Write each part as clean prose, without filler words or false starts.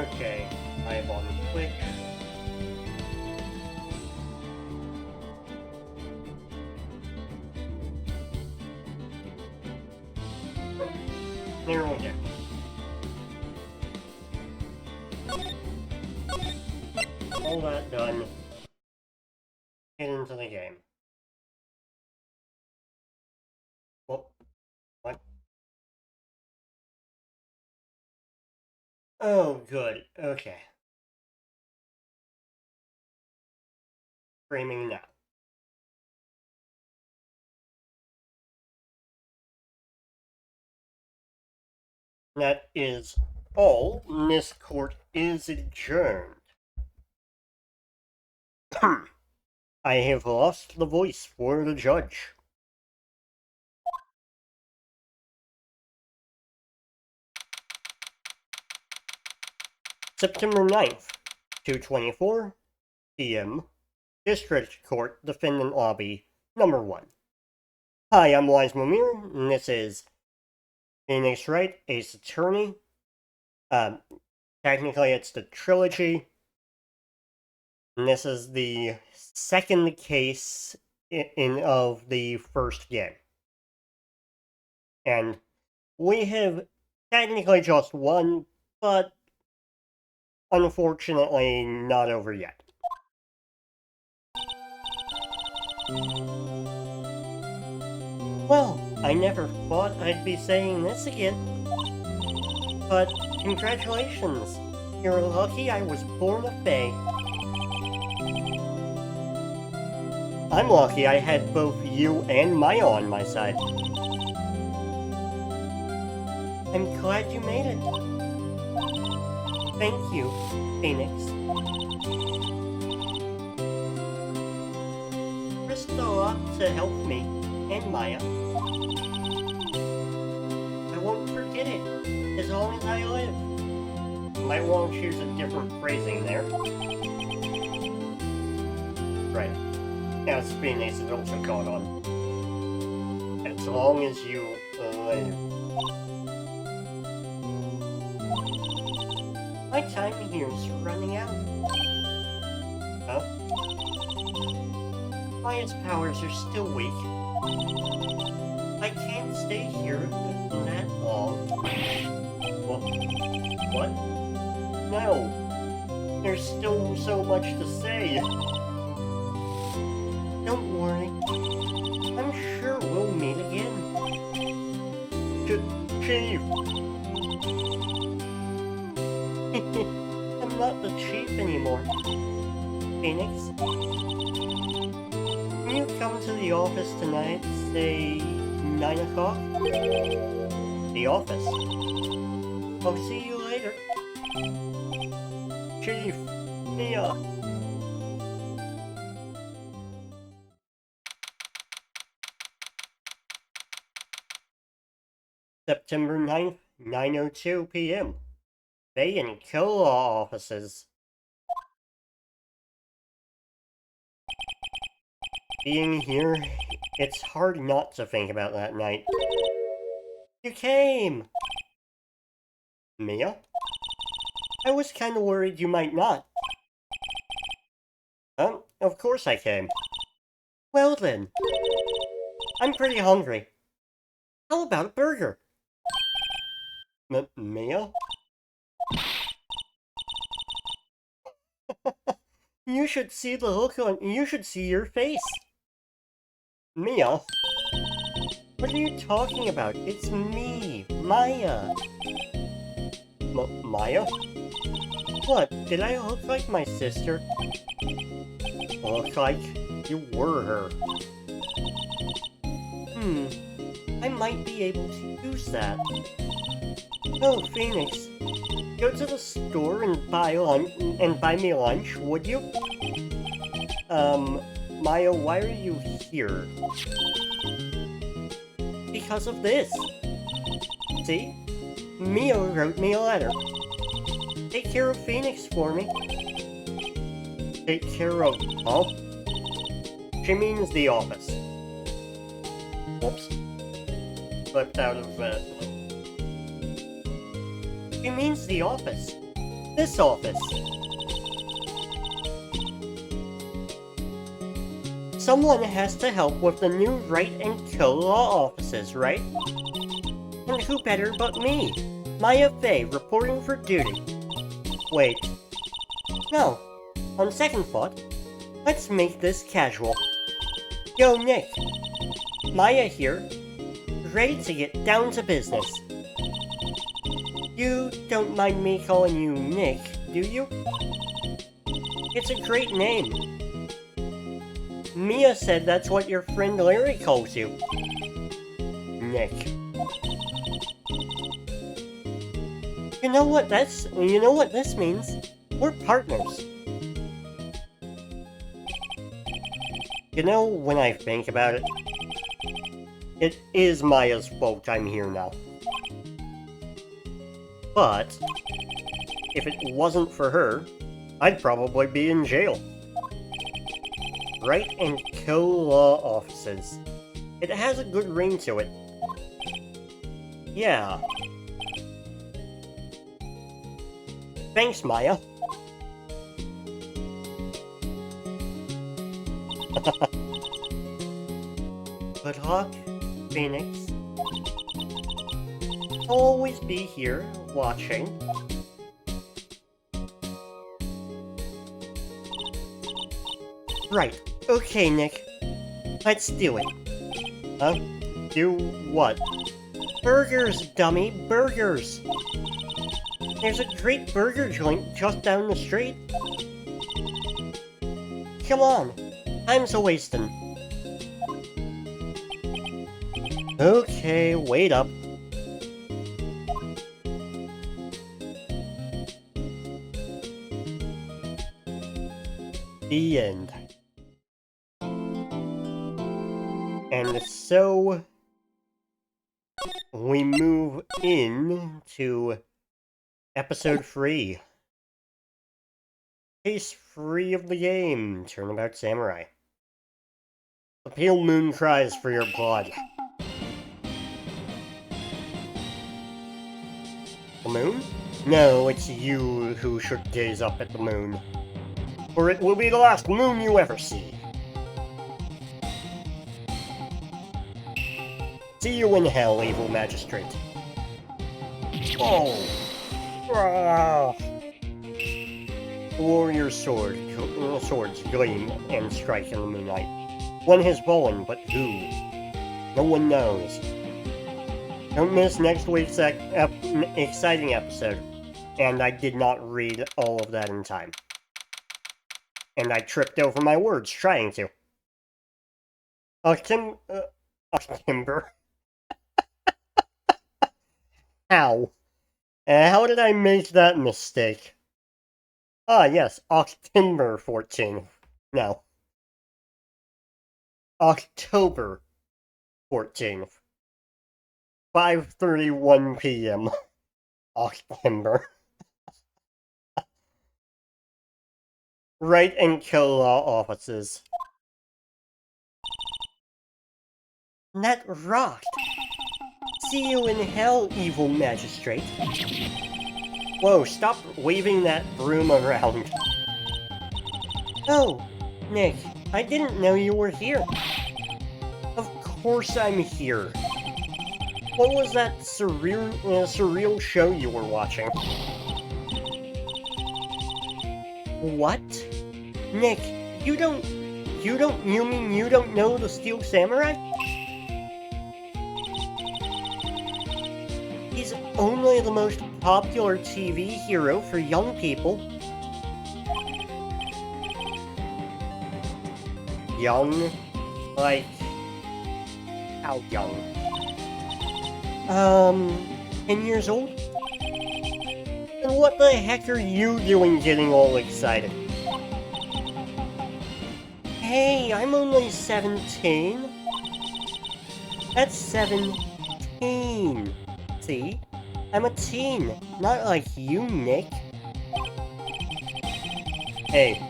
Okay, I'm on Twitch. There we go. All that done. Get into the game. What? What? Oh, good. Okay. Streaming now. That is all. This court is adjourned. I have lost the voice for the judge. September 9th, 2:24 p.m. District Court, Defendant Lobby, number 1. Hi, I'm Wise Mumir, and this is Phoenix Wright, Ace Attorney. Technically, it's the trilogy. And this is the second case of the first game. And we have technically just one, but unfortunately not over yet. Well, I never thought I'd be saying this again. But congratulations! You're lucky I was born a Fae. I'm lucky I had both you and Maya on my side. I'm glad you made it. Thank you, Phoenix. Risked a lot to help me, and Maya. I won't forget it, as long as I live. Might want to choose a different phrasing there. Right. As Phoenix is also caught on. As long as you live. My time here is running out. Huh? Maya's powers are still weak. I can't stay here that long. What? No. There's still so much to say. Don't worry. I'm sure we'll meet again. Chief! I'm not the chief anymore. Phoenix? Can you come to the office tonight, say 9 o'clock? The office. I'll see you later. Chief, Mia. September 9th, 9:02 p.m. Bay and Killa offices. Being here, it's hard not to think about that night. You came! Mia? I was kinda worried you might not. Of course I came. Well then. I'm pretty hungry. How about a burger? Mia? You should see the look on. You should see your face. Mia? What are you talking about? It's me, Maya. Maya? What? Did I look like my sister? Look like you were her. I might be able to use that. Oh, Phoenix. Go to the store and buy me lunch, would you? Maya, why are you here? Because of this. See? Mia wrote me a letter. Take care of Phoenix for me. Take care of... Huh? She means the office. Whoops. Slipped out of that. She means the office. This office. Someone has to help with the new Wright and Co. law offices, right? And who better but me? Maya Fey, reporting for duty. Wait. No. On second thought, let's make this casual. Yo, Nick. Maya here. Ready to get down to business. You don't mind me calling you Nick, do you? It's a great name. Mia said that's what your friend Larry calls you. Nick. You know what this means? We're partners. You know, when I think about it, it is Maya's fault I'm here now. But, if it wasn't for her, I'd probably be in jail. Wright and Co. law offices. It has a good ring to it. Yeah. Thanks, Maya. Good luck, Phoenix. I'll always be here, watching. Right. Okay, Nick. Let's do it. Huh? Do what? Burgers, dummy! Burgers! There's a great burger joint just down the street. Come on. Time's a-wasting. Okay, wait up. The end. And so we move in to episode 3. Case 3 of the game, Turnabout Samurai. The pale moon cries for your blood. The moon? No, it's you who should gaze up at the moon. For it will be the last moon you ever see. See you in hell, evil magistrate. Oh! Ah. Warrior's swords gleam and strike in the moonlight. One has fallen, but who? No one knows. Don't miss next week's exciting episode. And I did not read all of that in time. And I tripped over my words trying to. Timber. How? How did I make that mistake? Ah, yes, October 14th. No. October 14th. 5:31 p.m. October. Wright and Co. law offices. That rocked! See you in hell, evil magistrate. Whoa, stop waving that broom around. Oh, Nick, I didn't know you were here. Of course I'm here. What was that surreal show you were watching? What? Nick, you mean you don't know the Steel Samurai? He's only the most popular TV hero for young people. Young? Like, how young? 10 years old? And what the heck are you doing getting all excited? Hey, I'm only 17. That's 17. See? I'm a teen, not like you, Nick. Hey,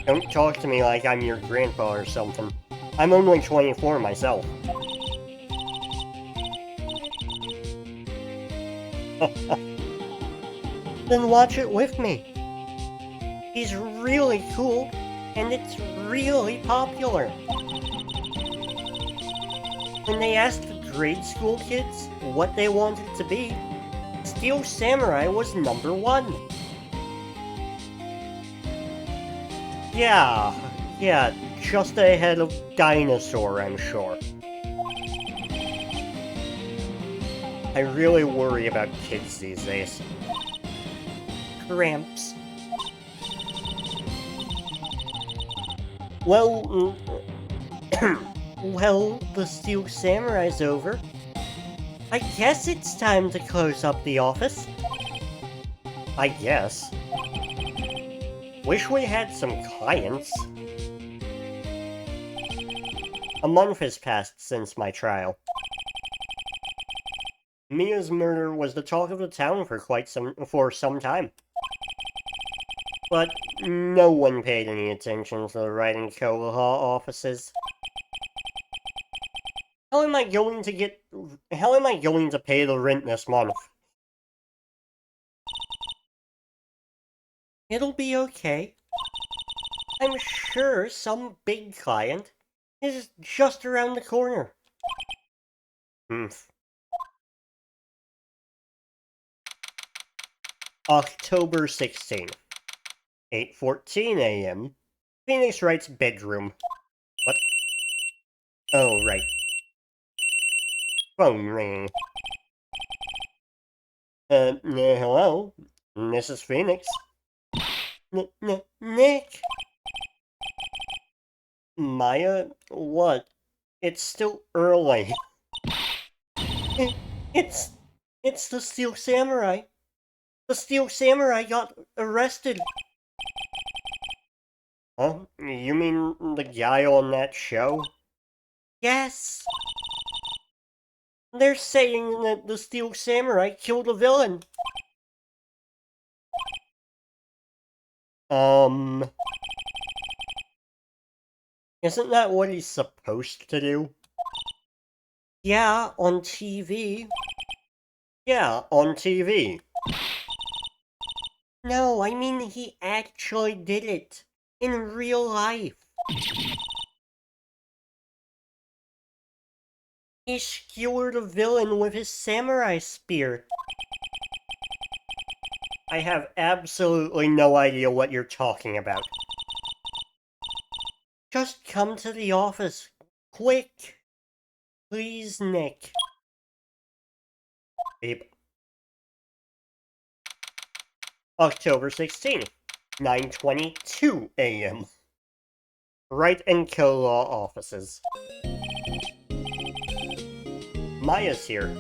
don't talk to me like I'm your grandpa or something. I'm only 24 myself. Then watch it with me. He's really cool, and it's really popular. When they asked grade school kids what they wanted to be, Steel Samurai was number 1. Yeah, just ahead of Dinosaur, I'm sure. I really worry about kids these days. Cramps. Well, well, the Steel Samurai's over. I guess it's time to close up the office. I guess. Wish we had some clients. A month has passed since my trial. Mia's murder was the talk of the town for some time. But no one paid any attention to the Wright and Co. law offices. How am I going to pay the rent this month? It'll be okay. I'm sure some big client is just around the corner. October 16th, 8:14 a.m. Phoenix Wright's bedroom. What? Oh, right. Phone ringing. Hello? Mrs. Phoenix? Nick? Maya? What? It's still early. It's the Steel Samurai. The Steel Samurai got arrested. Huh? You mean the guy on that show? Yes. They're saying that the Steel Samurai killed a villain. Isn't that what he's supposed to do? Yeah, on TV. Yeah, on TV. No, I mean he actually did it. In real life. He skewered a villain with his samurai spear. I have absolutely no idea what you're talking about. Just come to the office. Quick. Please, Nick. Beep. October 16th, 9:22 a.m. Wright and Co. law offices. Maya's here,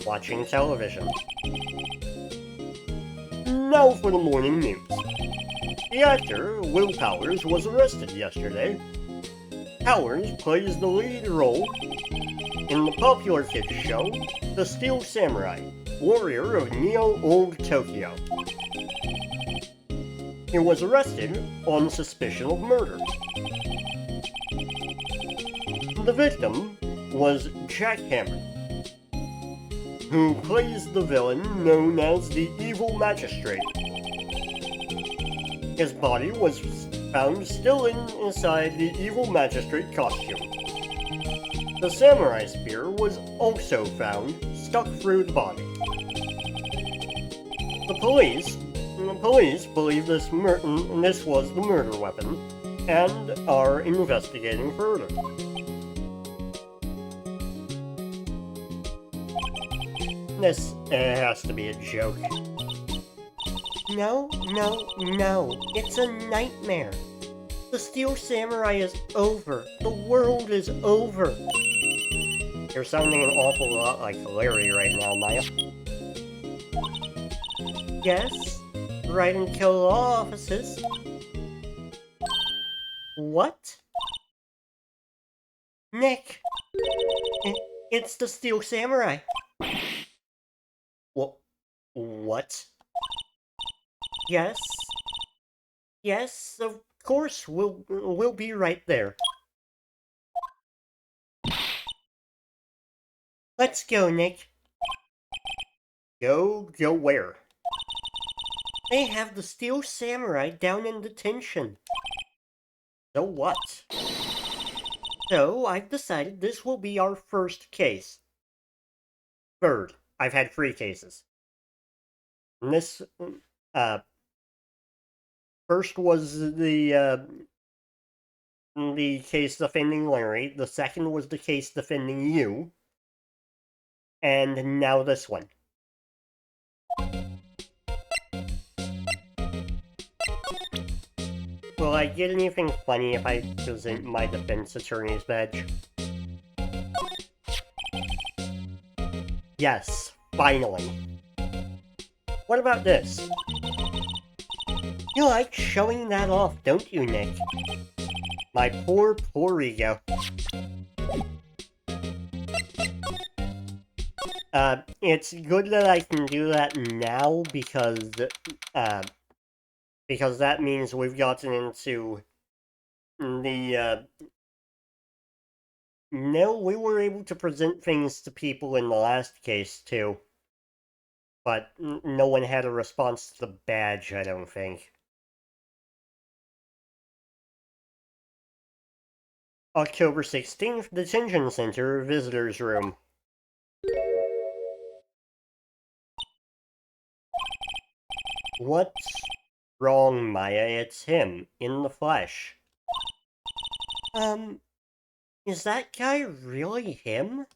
watching television. Now for the morning news. The actor, Will Powers, was arrested yesterday. Powers plays the lead role in the popular kids show, The Steel Samurai, Warrior of Neo Old Tokyo. He was arrested on suspicion of murder. The victim was Jack Hammer, who plays the villain known as the Evil Magistrate. His body was found still inside the Evil Magistrate costume. The samurai spear was also found stuck through the body. The police believe this was the murder weapon and are investigating further. This has to be a joke. No, it's a nightmare. The Steel Samurai is over. The world is over. You're sounding an awful lot like Larry right now, Maya. Yes? Wright and Co. law offices. What? Nick! It's the Steel Samurai. What? Yes? Yes, of course, we'll be right there. Let's go, Nick. Go where? They have the Steel Samurai down in detention. So what? So I've decided this will be our first case. Third. I've had 3 cases. And this, first was the case defending Larry. The second was the case defending you. And now this one. Will I get anything funny if I present my defense attorney's badge? Yes, finally. What about this? You like showing that off, don't you, Nick? My poor ego. It's good that I can do that now because that means we've gotten into the, no, we were able to present things to people in the last case, too. But no one had a response to the badge, I don't think. October 16th, Detention Center, Visitors Room. What's wrong, Maya? It's him, in the flesh. Is that guy really him?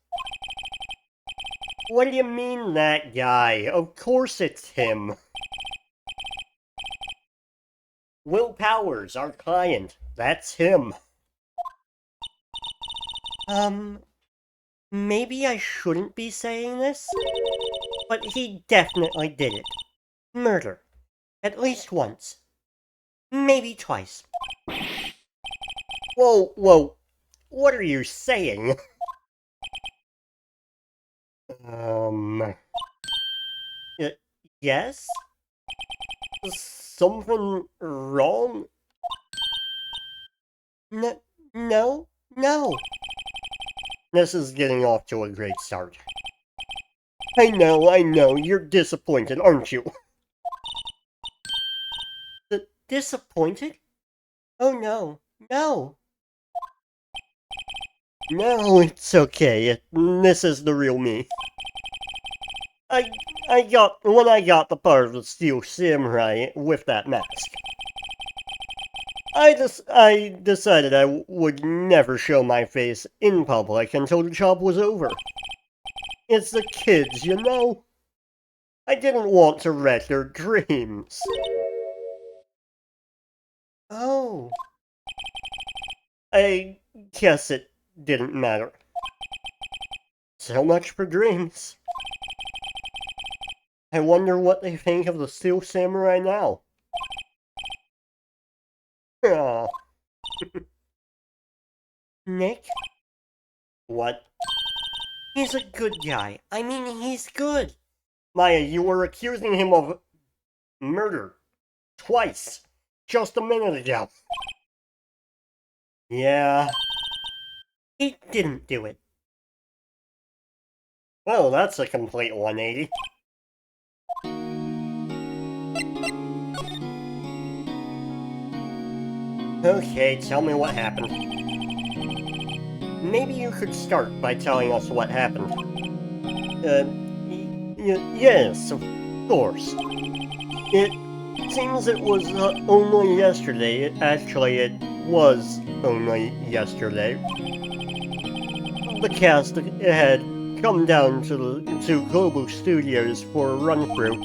What do you mean, that guy? Of course it's him. Will Powers, our client. That's him. Maybe I shouldn't be saying this, but he definitely did it. Murder. At least once. Maybe twice. Whoa. What are you saying? Yes? Something wrong? No. This is getting off to a great start. I know, you're disappointed, aren't you? Disappointed? Oh no. No, it's okay. This is the real me. When I got the part of the Steel Samurai with that mask, I decided I would never show my face in public until the job was over. It's the kids, you know? I didn't want to wreck their dreams. Oh. I guess it didn't matter. So much for dreams. I wonder what they think of the Steel Samurai now. Aww. Nick? What? He's a good guy. I mean, he's good. Maya, you were accusing him of murder. Twice. Just a minute ago. Yeah. He didn't do it. Well, that's a complete 180. Okay, tell me what happened. Maybe you could start by telling us what happened. Yes, of course. It seems it was only yesterday. Actually, it was only yesterday. The cast had come down to Global Studios for a run-through.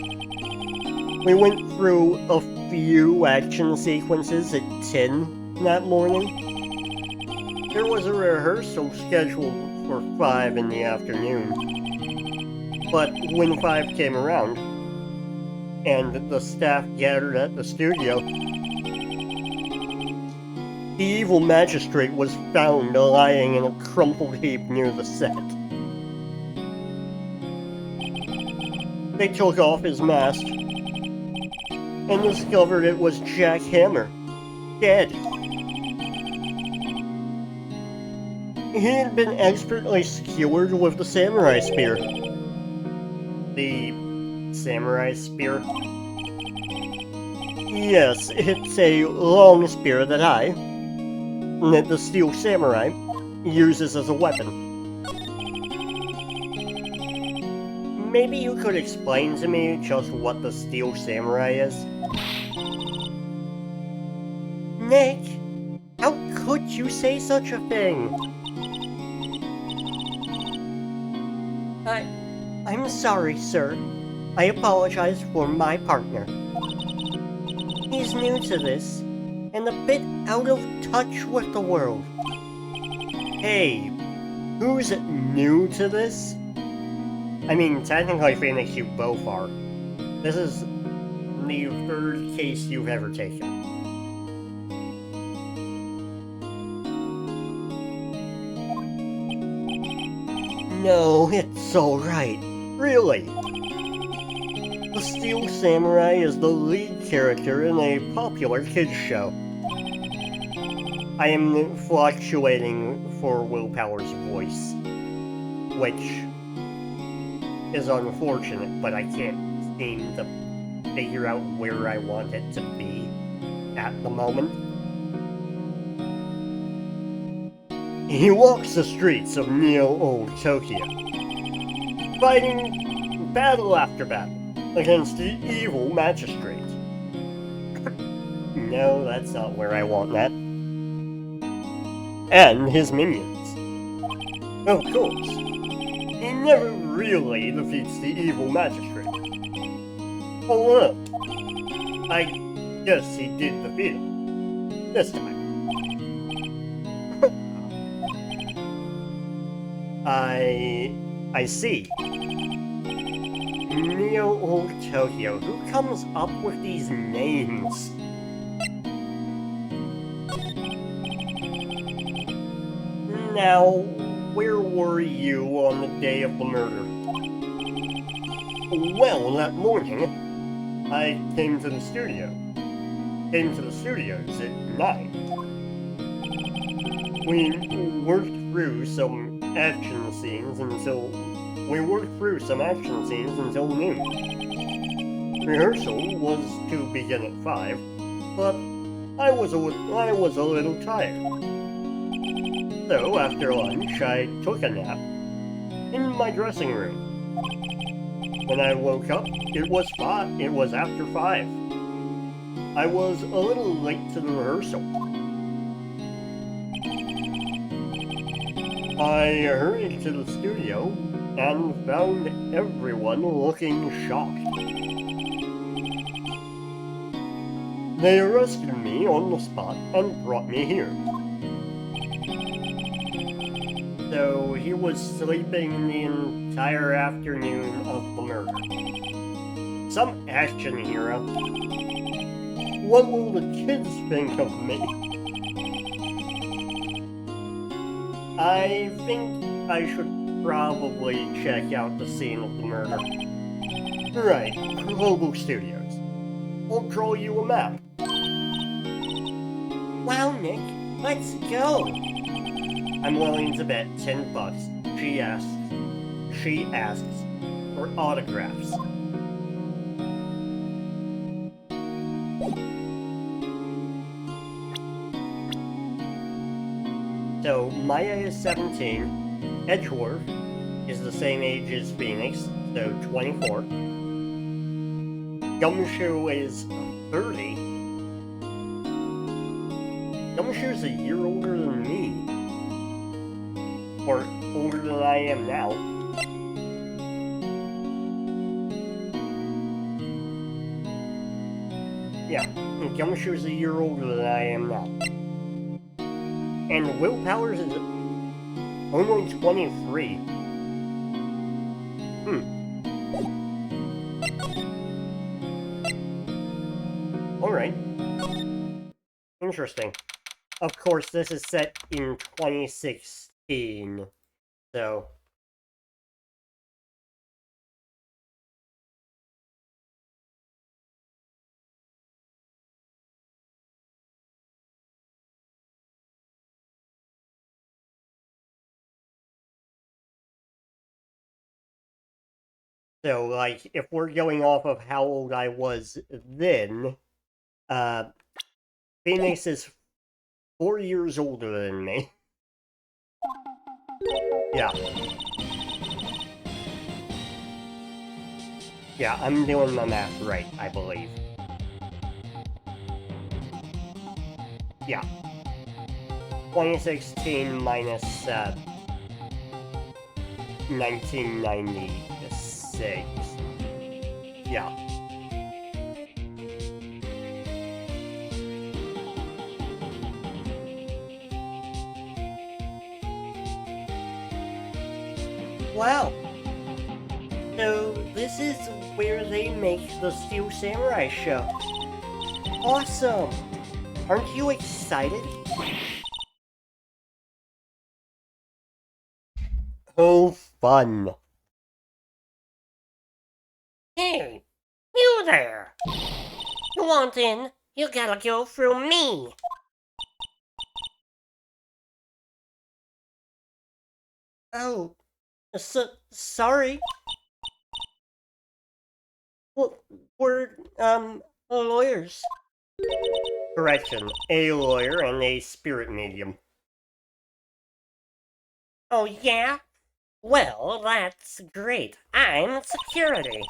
We went through a few action sequences at 10 that morning. There was a rehearsal scheduled for 5 in the afternoon. But when 5 came around, and the staff gathered at the studio, the evil magistrate was found lying in a crumpled heap near the set. They took off his mask and discovered it was Jack Hammer, dead. He had been expertly skewered with the samurai spear. The samurai spear? Yes, it's a long spear that the Steel Samurai, uses as a weapon. Maybe you could explain to me just what the Steel Samurai is? Nick, how could you say such a thing? I'm sorry, sir. I apologize for my partner. He's new to this, and a bit out of touch with the world. Hey, who's new to this? I mean, technically, Phoenix, you both are. This is the third case you've ever taken. No, it's alright. Really. The Steel Samurai is the lead character in a popular kids show. I am fluctuating for Willpower's voice, which is unfortunate, but I can't seem to figure out where I want it to be at the moment. He walks the streets of Neo-Old Tokyo, fighting battle after battle against the evil magistrate. No, that's not where I want that. And his minions. Of course, he never really defeats the evil magistrate. Oh no, I guess he did defeat him. This time. I see. Neo-Old Tokyo, who comes up with these names? Now, where were you on the day of the murder? Well, that morning, I came to the studio. Came to the studios at 9. We worked through some action scenes until noon. Rehearsal was to begin at 5, but I was a little tired. So after lunch, I took a nap in my dressing room. When I woke up, it was after 5. I was a little late to the rehearsal. I hurried to the studio and found everyone looking shocked. They arrested me on the spot and brought me here. So he was sleeping the entire afternoon of the murder. Some action hero. What will the kids think of me? I think I should probably check out the scene of the murder. Right, Global Studios. I'll draw you a map. Wow, Nick, let's go! I'm willing to bet $10 she asks for autographs. So, Maya is 17, Edgeworth is the same age as Phoenix, so 24. Gumshoe is 30. Gumshoe's a year older than me. Or older than I am now. Yeah, Gumshoe's a year older than I am now. And Willpower's is only 23. Alright. Interesting. Of course, this is set in 2016, so... So, like, if we're going off of how old I was then, Phoenix is 4 years older than me. Yeah. Yeah, I'm doing the math right, I believe. Yeah. 2016 minus 1996. Yeah. Wow. So this is where they make the Steel Samurai show. Awesome. Aren't you excited? Oh, fun. Hey, you there! You want in? You gotta go through me. Oh, sorry. Well, we're, lawyers. Correction, a lawyer and a spirit medium. Oh yeah? Well, that's great. I'm security.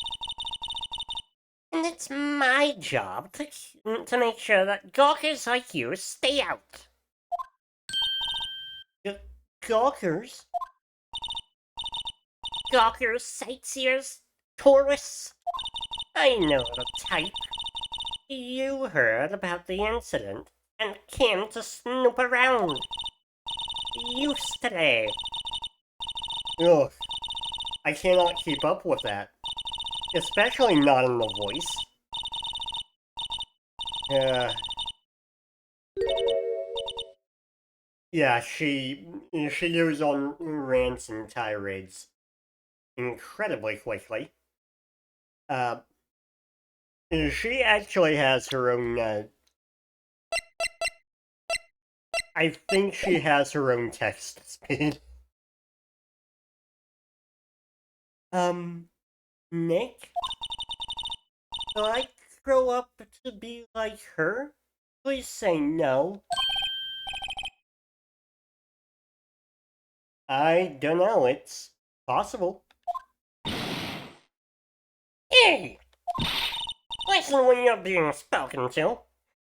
And it's my job to make sure that gawkers like you stay out. Gawkers? Gawkers, sightseers, tourists. I know the type. You heard about the incident and came to snoop around. Used today. Ugh. I cannot keep up with that. Especially not in the voice. Yeah, she goes on rants and tirades incredibly quickly. She actually has her own, I think she has her own text speed. Nick? Do I grow up to be like her? Please say no. I don't know, it's possible. Hey! Listen when you're being spoken to.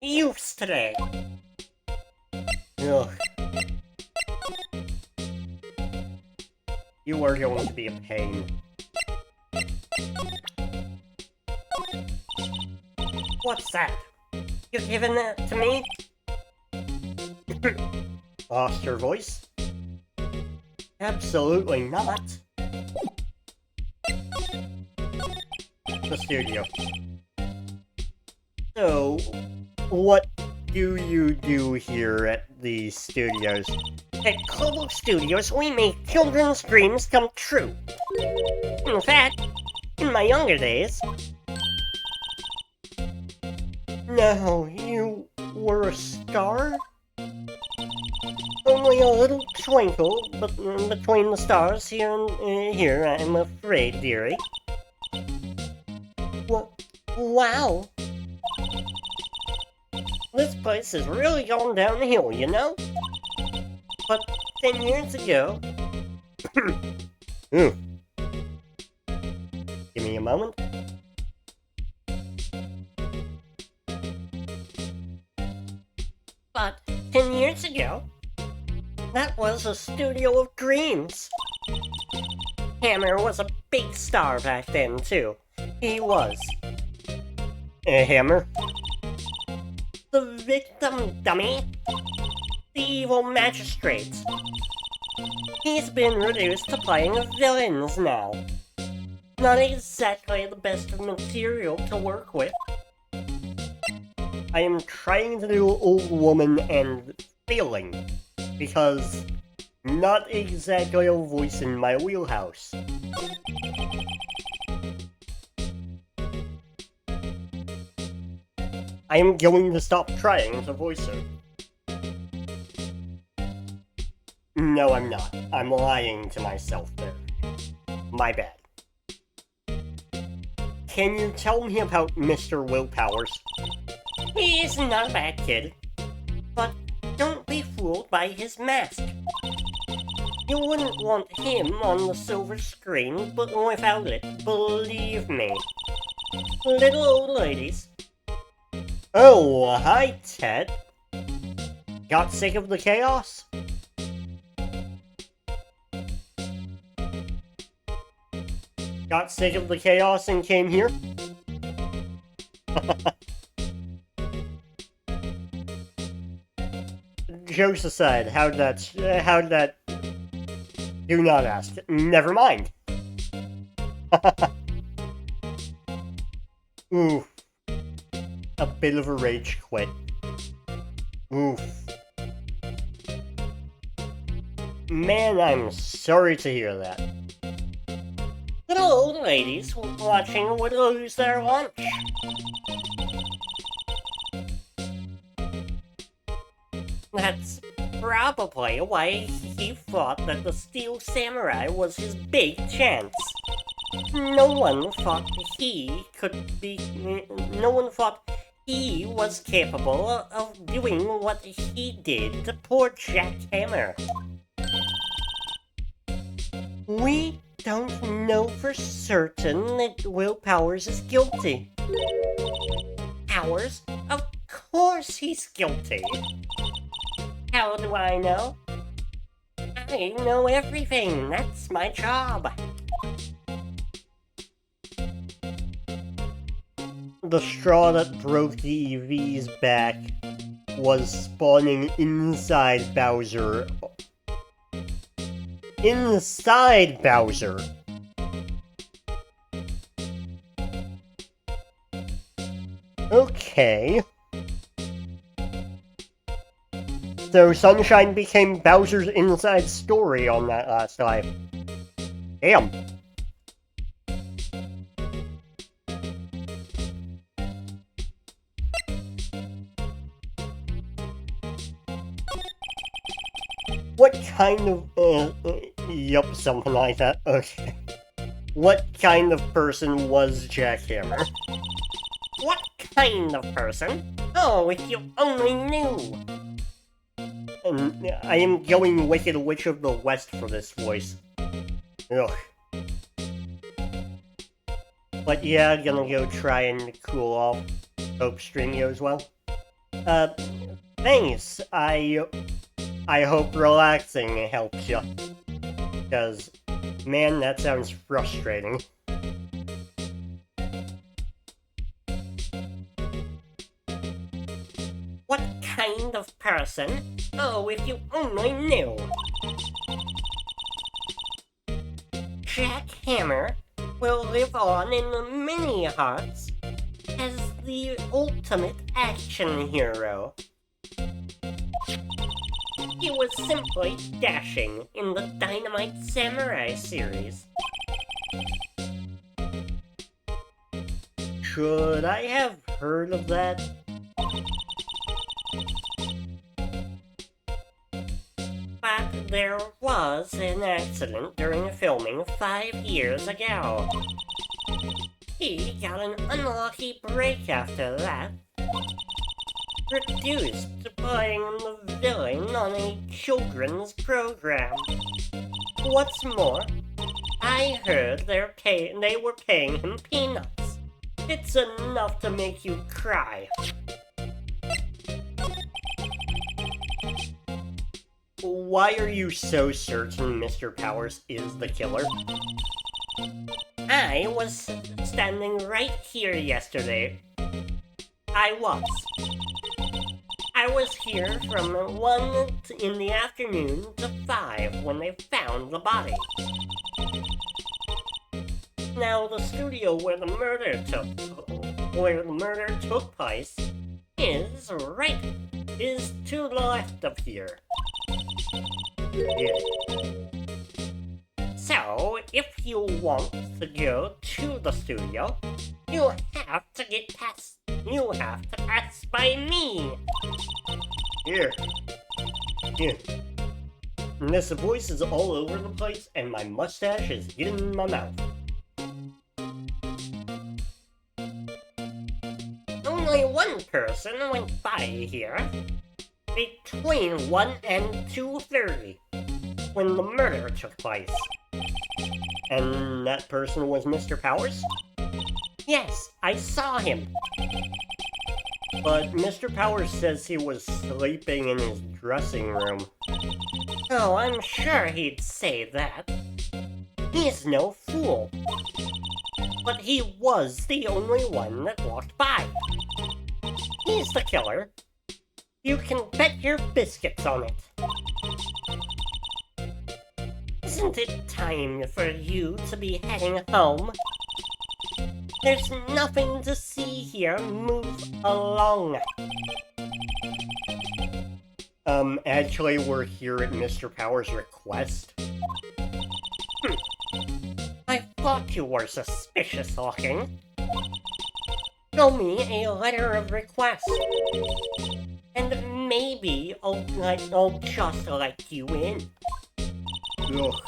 Youths today. Ugh. You are going to be a pain. What's that? You giving that to me? Lost her voice? Absolutely not. The studio. So, what do you do here at the studios? At Global Studios, we make children's dreams come true. In fact, in my younger days... No, you were a star? Only a little twinkle between the stars here and here, I'm afraid, dearie. Wow. This place has really gone downhill, you know? But 10 years ago... Give me a moment. But 10 years ago, that was a studio of dreams. Hammer was a big star back then, too. He was. Hammer? The victim, dummy. The evil magistrate. He's been reduced to playing villains now. Not exactly the best of material to work with. I am trying to do old woman and failing, because not exactly a voice in my wheelhouse. I am going to stop trying to voice her. No, I'm not. I'm lying to myself there. My bad. Can you tell me about Mr. Willpowers? He's not a bad kid, but don't be fooled by his mask. You wouldn't want him on the silver screen, but without it, believe me. Little old ladies. Oh, hi, Ted. Got sick of the chaos? Got sick of the chaos and came here? Jokes aside, how'd that... Do not ask. Never mind. Oof. A bit of a rage quit. Oof. Man, I'm sorry to hear that. Little old ladies watching would lose their lunch. That's probably why he thought that the Steel Samurai was his big chance. No one thought he was capable of doing what he did to poor Jack Hammer. We don't know for certain that Will Powers is guilty. Powers? Of course he's guilty. How do I know? I know everything. That's my job. The straw that broke the EV's back was spawning inside Bowser. Inside Bowser! Okay. So Sunshine became Bowser's inside story on that last life. Damn. What kind of, yup, something like that, okay. What kind of person was Jack Hammer? What kind of person? Oh, if you only knew! I am going Wicked Witch of the West for this voice. Ugh. But yeah, gonna go try and cool off. Hope stream goes well. Thanks. I hope relaxing helps you. Because, man, that sounds frustrating. What kind of person? Oh, if you only knew! Jack Hammer will live on in many hearts as the ultimate action hero. He was simply dashing in the Dynamite Samurai series. Should I have heard of that? But there was an accident during filming 5 years ago. He got an unlucky break after that. Reduced to playing the villain on a children's program. What's more, I heard they were paying him peanuts. It's enough to make you cry. Why are you so certain Mr. Powers is the killer? I was standing right here yesterday. I was here from 1 in the afternoon to 5 when they found the body. Now, the studio where the murder took place is to the left of here. Yeah. So, if you want to go to the studio, you have to pass by me. Here. And this voice is all over the place, and my mustache is getting in my mouth. Oh Only one person went by here between 1 and 2:30 when the murder took place. And that person was Mr. Powers? Yes, I saw him. But Mr. Powers says he was sleeping in his dressing room. Oh, I'm sure he'd say that. He's no fool. But he was the only one that walked by. He's the killer. You can bet your biscuits on it. Isn't it time for you to be heading home? There's nothing to see here. Move along. Actually, we're here at Mr. Powers' request. I thought you were suspicious looking. Show me a letter of request. And maybe I'll just let you in. Look.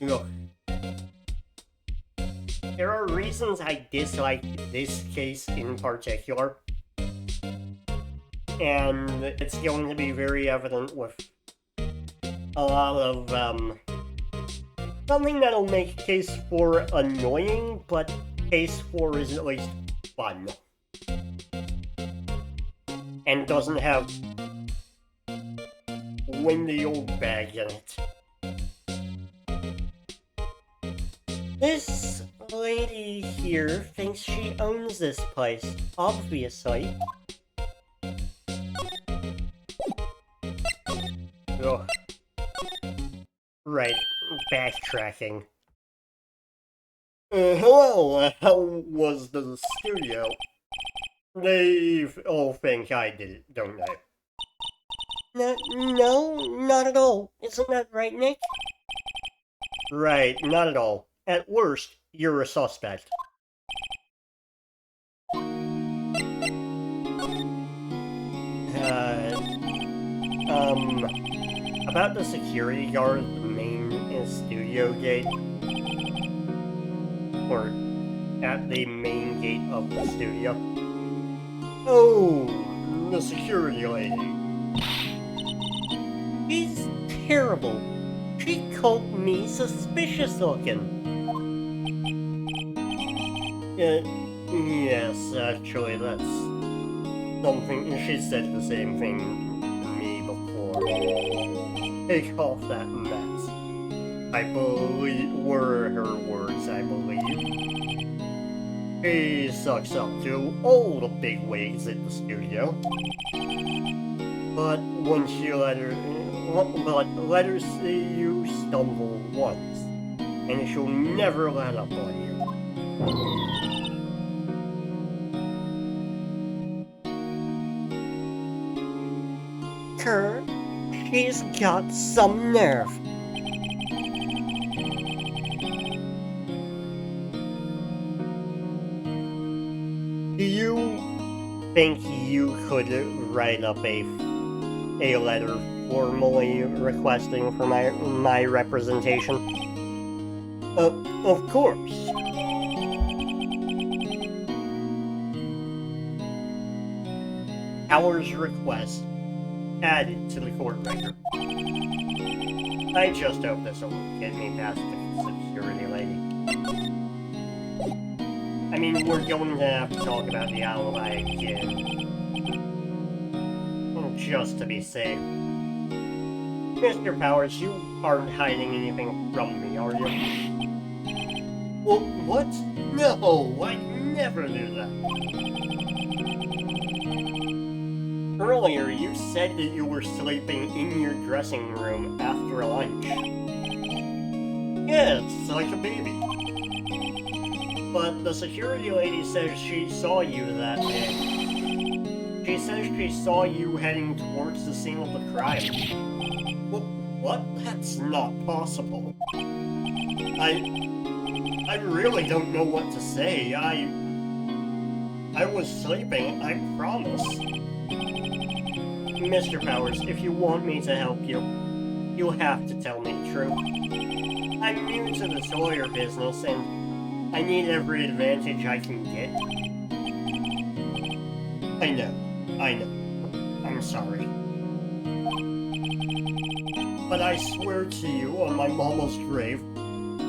Look. There are reasons I dislike this case in particular. And it's going to be very evident with a lot of, something that'll make case 4 annoying, but case 4 is at least fun. And doesn't have windy old bag in it. This lady here thinks she owns this place, obviously. Ugh. Right, backtracking. Hello, how was the studio? They all think I did it, don't they? No, not at all. Isn't that right, Nick? Right, not at all. At worst, you're a suspect. About the security guard at the main studio gate. Or at the main gate of the studio. Oh, the security lady. She's terrible. She called me suspicious looking. Yes, actually, that's something. She said the same thing to me before. Take off that mess. I believe were her words, I believe. He sucks up to all the big wigs at the studio. But once you let her see you stumble once, and she'll never let up on you. Kurt, she's got some nerve. Do you think you could write up a letter formally requesting for my representation? Of course. Powers request added to the court record. I just hope this will get me past the security lady. I mean, we're going to have to talk about the alibi again. Just to be safe. Mr. Powers, you aren't hiding anything from me, are you? Well, what? No, I never do that. Earlier, you said that you were sleeping in your dressing room after lunch. Yes, like a baby. But the security lady says she saw you that day. She says she saw you heading towards the scene of the crime. What? That's not possible. I really don't know what to say. I was sleeping, I promise. Mr. Powers, if you want me to help you, you'll have to tell me the truth. I'm new to this lawyer business, and I need every advantage I can get. I know. I'm sorry. But I swear to you on my mama's grave,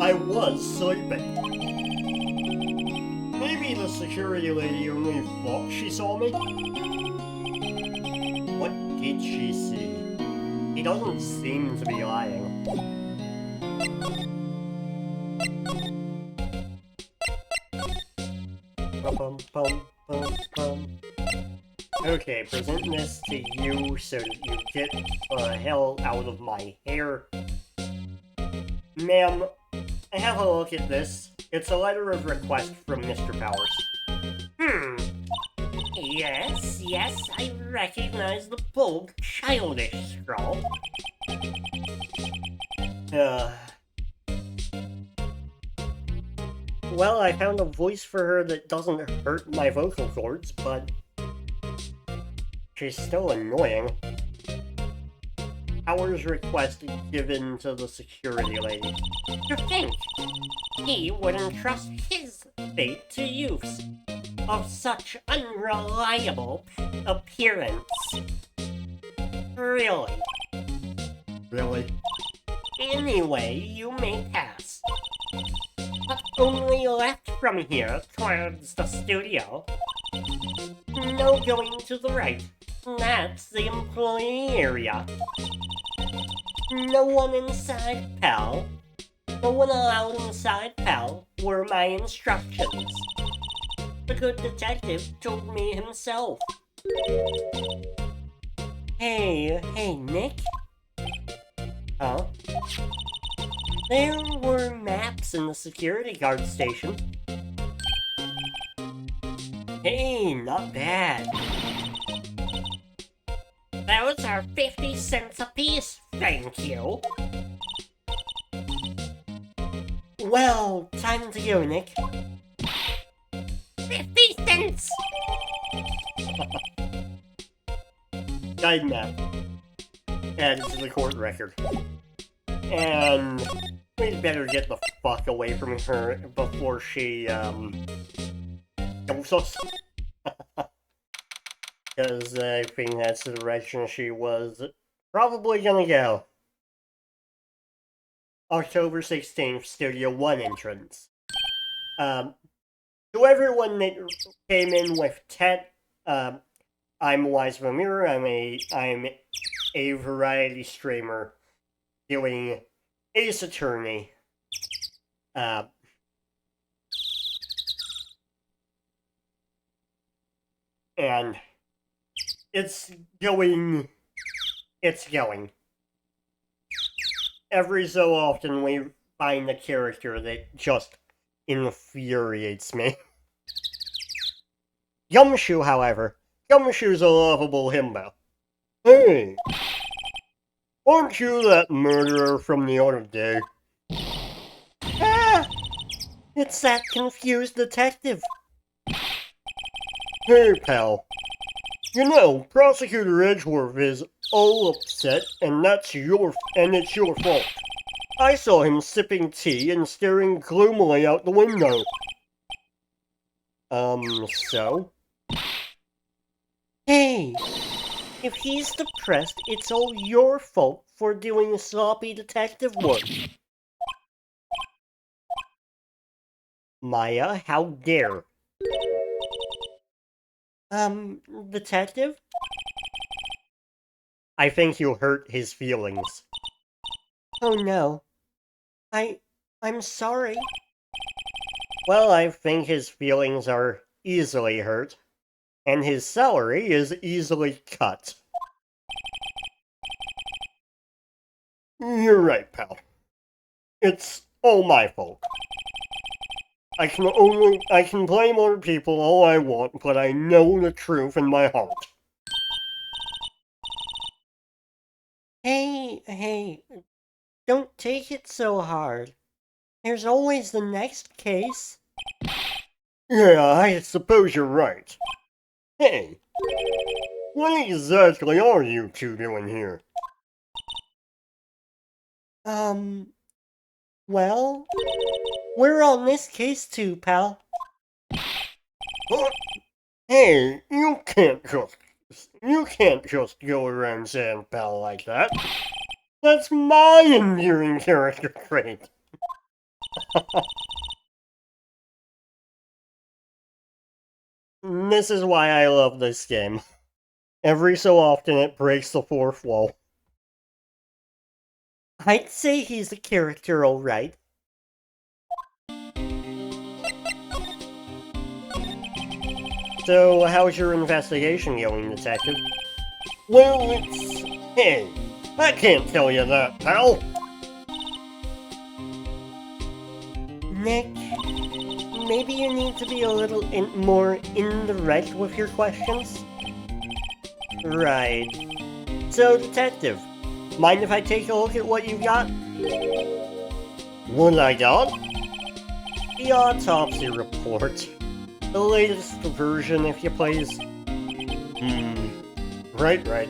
I was sleeping. Maybe the security lady only thought she saw me. What did she see? He doesn't seem to be lying. Bum, bum, bum, bum. Okay, present this to you so that you get the hell out of my hair. Ma'am, have a look at this. It's a letter of request from Mr. Powers. Yes, I recognize the bold, childish scrawl. Well, I found a voice for her that doesn't hurt my vocal cords, but she's still annoying. Powers request given to the security lady. To think, he would entrust his fate to youths of such unreliable appearance. Really? Really? Anyway, you may pass. But only left from here towards the studio. No going to the right. That's the employee area. No one inside, pal. No one allowed inside, pal, were my instructions. The good detective told me himself. Hey, Nick? Huh? There were maps in the security guard station. Hey, not bad. Those are 50 cents apiece, thank you. Well, time to go, Nick. 50 cents! Guide map. Added to the court record. And we'd better get the fuck away from her before she, kills us. Because I think that's the direction she was probably gonna go. October 16th, Studio 1 entrance. To everyone that came in with Tet, I'm Wise Mirror. I'm a variety streamer doing Ace Attorney. And it's going. Every so often we find a character that just infuriates me. Gumshoe, however, Gumshoe's a lovable himbo. Hey! Aren't you that murderer from the other day? Ah! It's that confused detective. Hey, pal. You know, Prosecutor Edgeworth is all upset, and it's your fault. I saw him sipping tea and staring gloomily out the window. So? Hey, if he's depressed, it's all your fault for doing sloppy detective work. Maya, how dare? Detective? I think you hurt his feelings. Oh no. I'm sorry. Well, I think his feelings are easily hurt, and his salary is easily cut. You're right, pal. It's all my fault. I can blame other people all I want, but I know the truth in my heart. Hey, don't take it so hard. There's always the next case. Yeah, I suppose you're right. Hey, what exactly are you two doing here? Well, we're on this case too, pal. What? Hey, you can't just go around saying pal like that. That's my endearing character trait. This is why I love this game. Every so often it breaks the fourth wall. I'd say he's a character, alright. So, how's your investigation going, Detective? Well, it's... Hey, I can't tell you that, pal. Nick, maybe you need to be a little more indirect with your questions? Right. So, Detective, mind if I take a look at what you've got? What I got? The autopsy report. The latest version, if you please. Right.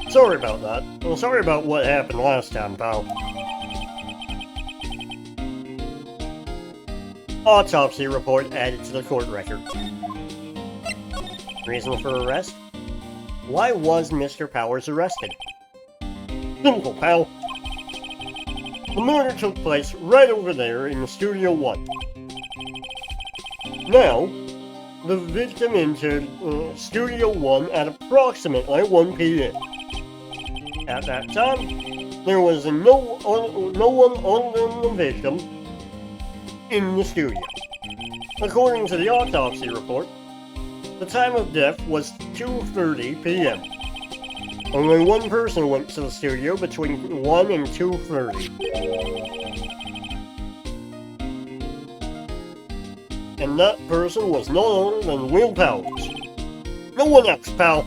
Sorry about that. Well, sorry about what happened last time, pal. Autopsy report added to the court record. Reason for arrest? Why was Mr. Powers arrested? Simple, pal. The murder took place right over there in Studio 1. Now, the victim entered Studio 1 at approximately 1 p.m. At that time, there was no one other than the victim in the studio. According to the autopsy report, the time of death was 2:30 p.m. Only one person went to the studio between 1 and 2:30. And that person was none other than Will Powers. No one else, pal.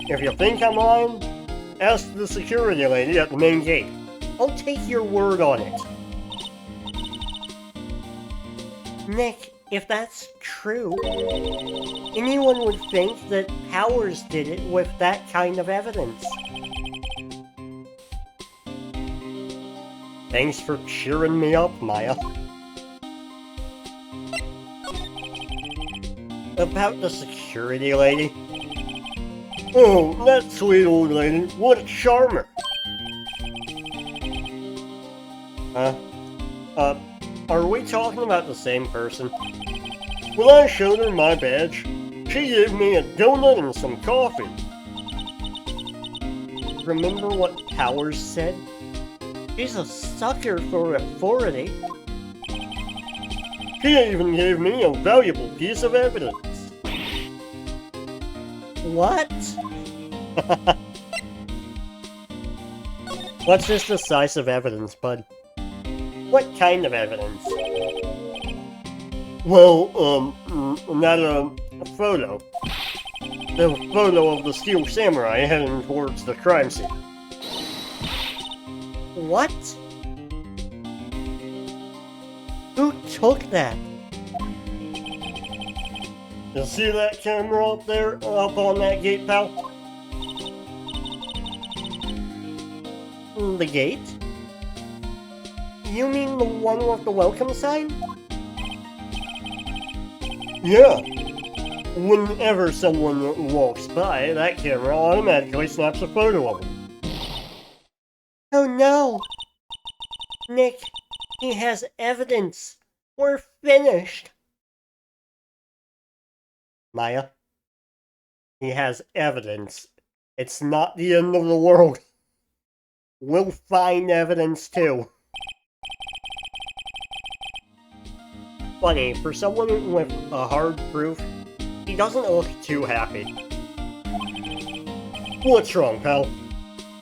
If you think I'm lying, ask the security lady at the main gate. I'll take your word on it. Nick, if that's true, anyone would think that Powers did it with that kind of evidence. Thanks for cheering me up, Maya. About the security lady? Oh, that sweet old lady, what a charmer! Are we talking about the same person? When I showed her my badge, she gave me a donut and some coffee. Remember what Powers said? She's a sucker for authority. She even gave me a valuable piece of evidence. What? What's this decisive evidence, bud? What kind of evidence? Well, a photo. The photo of the Steel Samurai heading towards the crime scene. What? Who took that? You see that camera up there, up on that gate, pal? The gate? You mean the one with the welcome sign? Yeah. Whenever someone walks by, that camera automatically snaps a photo of them. Oh no! Nick, he has evidence. We're finished. Maya, he has evidence. It's not the end of the world. We'll find evidence too. Funny, for someone with a hard proof, he doesn't look too happy. What's wrong, pal?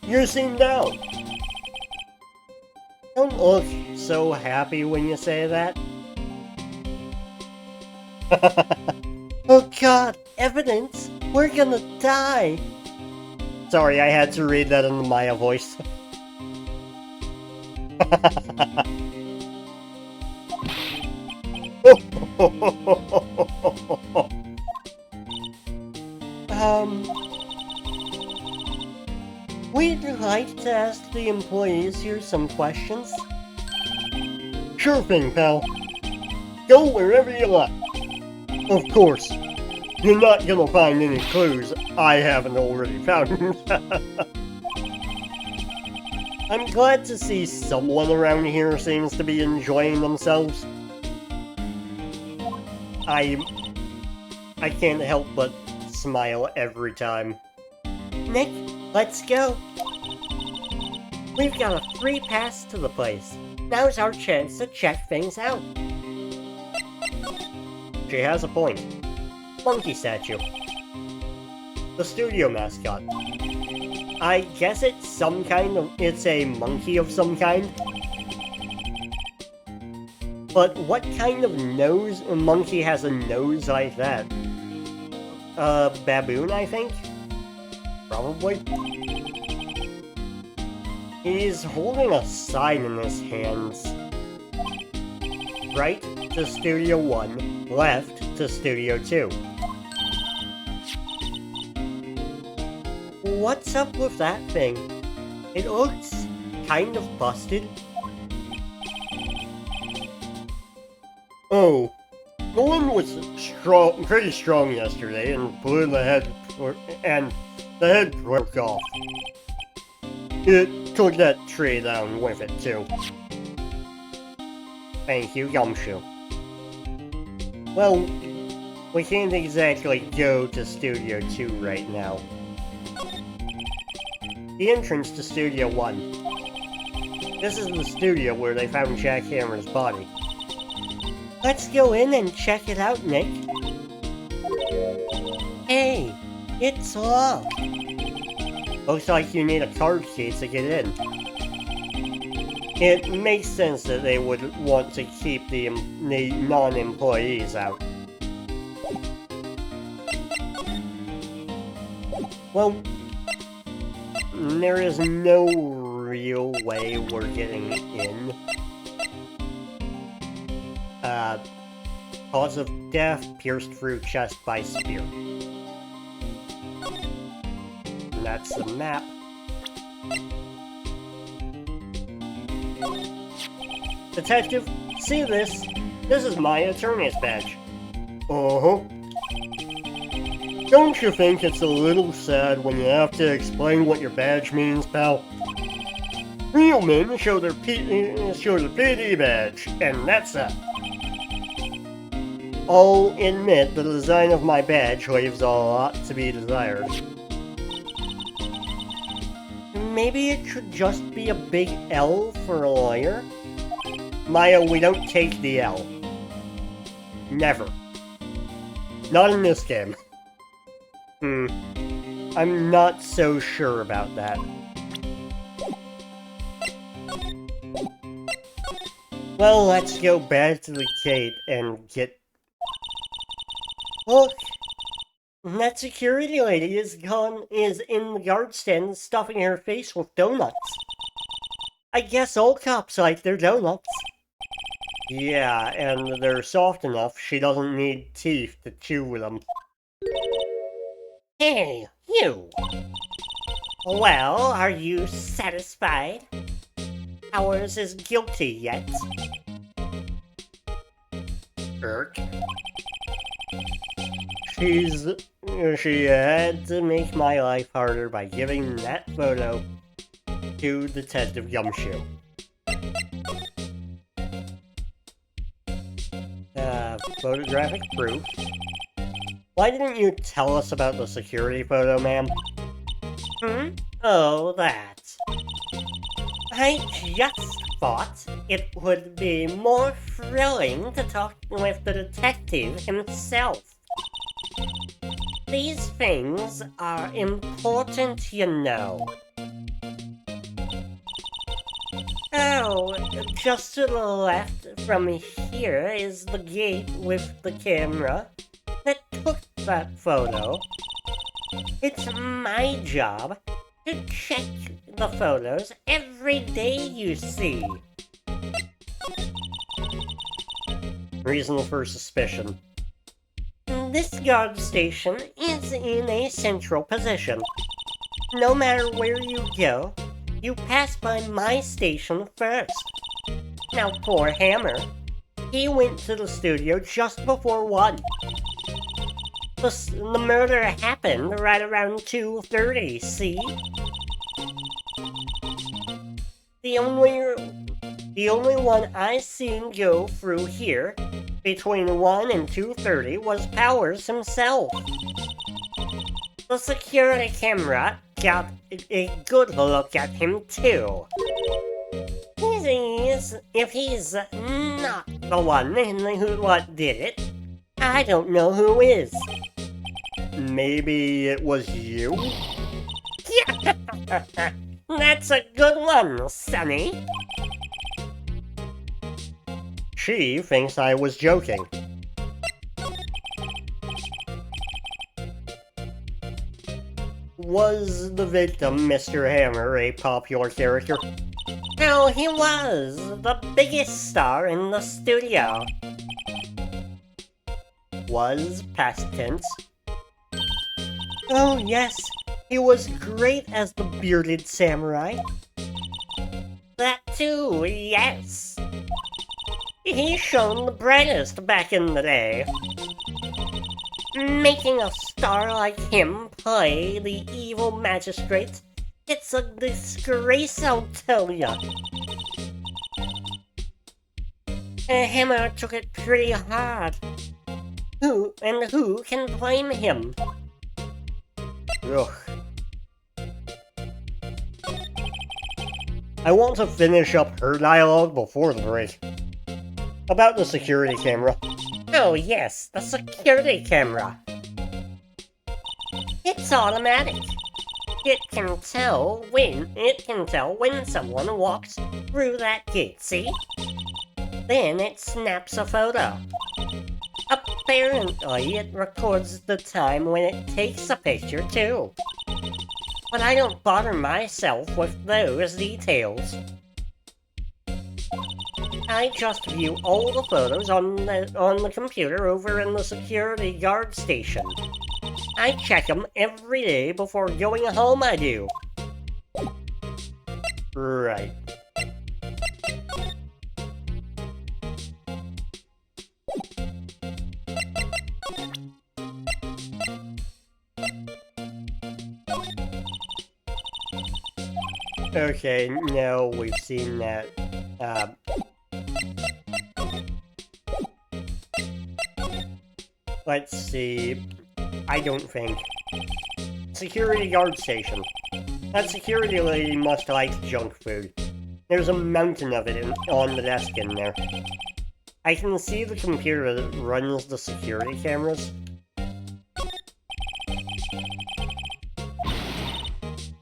You seem down. Don't look so happy when you say that. Oh god, evidence? We're gonna die! Sorry, I had to read that in the Maya voice. We'd like to ask the employees here some questions. Sure thing, pal. Go wherever you like. Of course, you're not gonna find any clues I haven't already found. I'm glad to see someone around here seems to be enjoying themselves. I can't help but smile every time. Nick, let's go. We've got a free pass to the place. Now's our chance to check things out. She has a point. Monkey statue. The studio mascot. I guess it's a monkey of some kind. But what kind of monkey has a nose like that? Baboon, I think? Probably. He's holding a sign in his hands. Right to Studio 1, left to Studio 2. What's up with that thing? It looks kind of busted. Oh, the one was pretty strong yesterday, and the head broke off. It took that tree down with it too. Thank you, Gumshoe. Well, we can't exactly go to Studio 2 right now. The entrance to Studio 1. This is the studio where they found Jack Hammer's body. Let's go in and check it out, Nick. Hey, it's locked. Looks like you need a card key to get in. It makes sense that they would want to keep the non-employees out. Well, there is no real way we're getting in. Cause of death, pierced through chest by spear. And that's the map. Detective, see this? This is my attorney's badge. Uh-huh. Don't you think it's a little sad when you have to explain what your badge means, pal? Real men show their PD badge, and that's it. I'll admit the design of my badge leaves a lot to be desired. Maybe it should just be a big L for a lawyer? Maya, we don't take the L. Never. Not in this game. I'm not so sure about that. Well, let's go back to the gate and get... Look! That security lady is in the guard stand stuffing her face with donuts. I guess all cops like their donuts. Yeah, and they're soft enough she doesn't need teeth to chew with them. Hey, you! Well, are you satisfied? Ours is guilty yet. Irk. She had to make my life harder by giving that photo to Detective Gumshoe. Photographic proof. Why didn't you tell us about the security photo, ma'am? Oh, that. I just thought it would be more thrilling to talk with the detective himself. These things are important, you know. Oh, just to the left from here is the gate with the camera that took that photo. It's my job to check the photos every day, you see. Reason for suspicion. This guard station is in a central position. No matter where you go, you pass by my station first. Now, poor Hammer. He went to the studio just before 1. The murder happened right around 2:30, see? The only one I seen go through here between 1 and 2:30 was Powers himself. The security camera got a good look at him too. If he's not the one who did it, I don't know who is. Maybe it was you? That's a good one, Sonny. She thinks I was joking. Was the victim, Mr. Hammer, a popular character? No, he was the biggest star in the studio. Was past tense? Oh yes, he was great as the bearded samurai. That too, yes. He shone the brightest back in the day. Making a star like him play the evil magistrate, it's a disgrace, I'll tell ya. Hammer took it pretty hard. Who can blame him? Ugh. I want to finish up her dialogue before the break. About the security camera. Oh yes, the security camera. It's automatic. It can tell when someone walks through that gate, see? Then it snaps a photo. Apparently, it records the time when it takes a picture too. But I don't bother myself with those details. I just view all the photos on the computer over in the security guard station. I check them every day before going home, I do. Right. Okay, now we've seen that. Let's see. I don't think. Security guard station. That security lady must like junk food. There's a mountain of it on the desk in there. I can see the computer that runs the security cameras.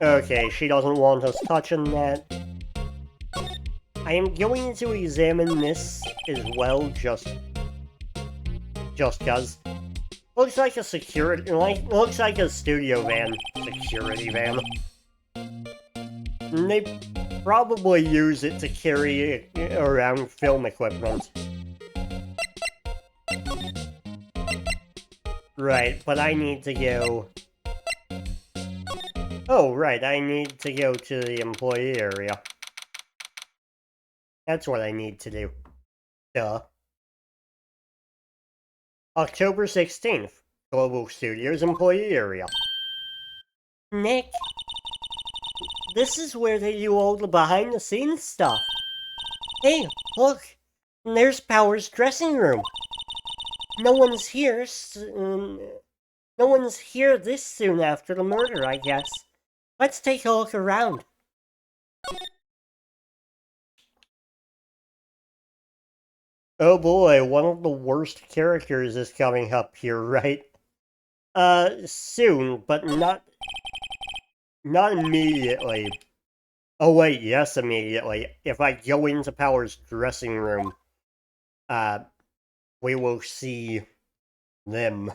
Okay, she doesn't want us touching that. I am going to examine this as well, just cause. Looks like a looks like a studio van. Security van. And they probably use it to carry around film equipment. Right, but I need to go... Oh, right, I need to go to the employee area. That's what I need to do. Duh. October 16th, Global Studios employee area. Nick, this is where they do all the behind-the-scenes stuff. Hey, look, there's Power's dressing room. No one's here this soon after the murder, I guess. Let's take a look around. Oh boy, one of the worst characters is coming up here, right? Soon, but not immediately. Oh wait, yes, immediately. If I go into Power's dressing room, we will see them.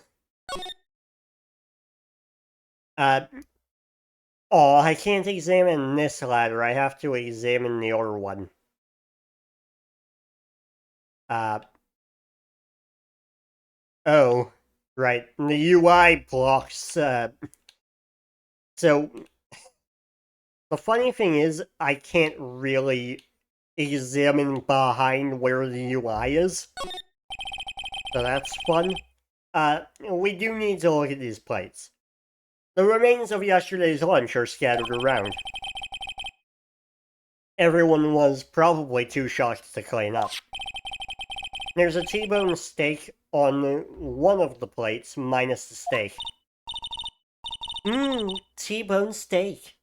Oh, I can't examine this ladder, I have to examine the other one. Oh, right, the UI blocks, So, the funny thing is, I can't really examine behind where the UI is. So that's fun. We do need to look at these plates. The remains of yesterday's lunch are scattered around. Everyone was probably too shocked to clean up. There's a T-bone steak on one of the plates, minus the steak. T-bone steak.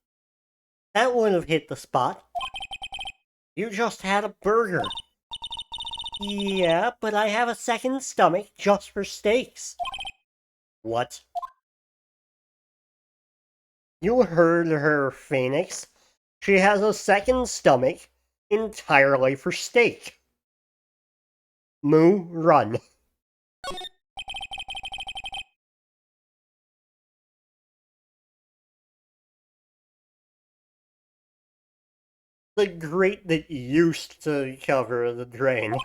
That would have hit the spot. You just had a burger. Yeah, but I have a second stomach just for steaks. What? You heard her, Phoenix. She has a second stomach entirely for steak. Moo, run. The grate that used to cover the drain.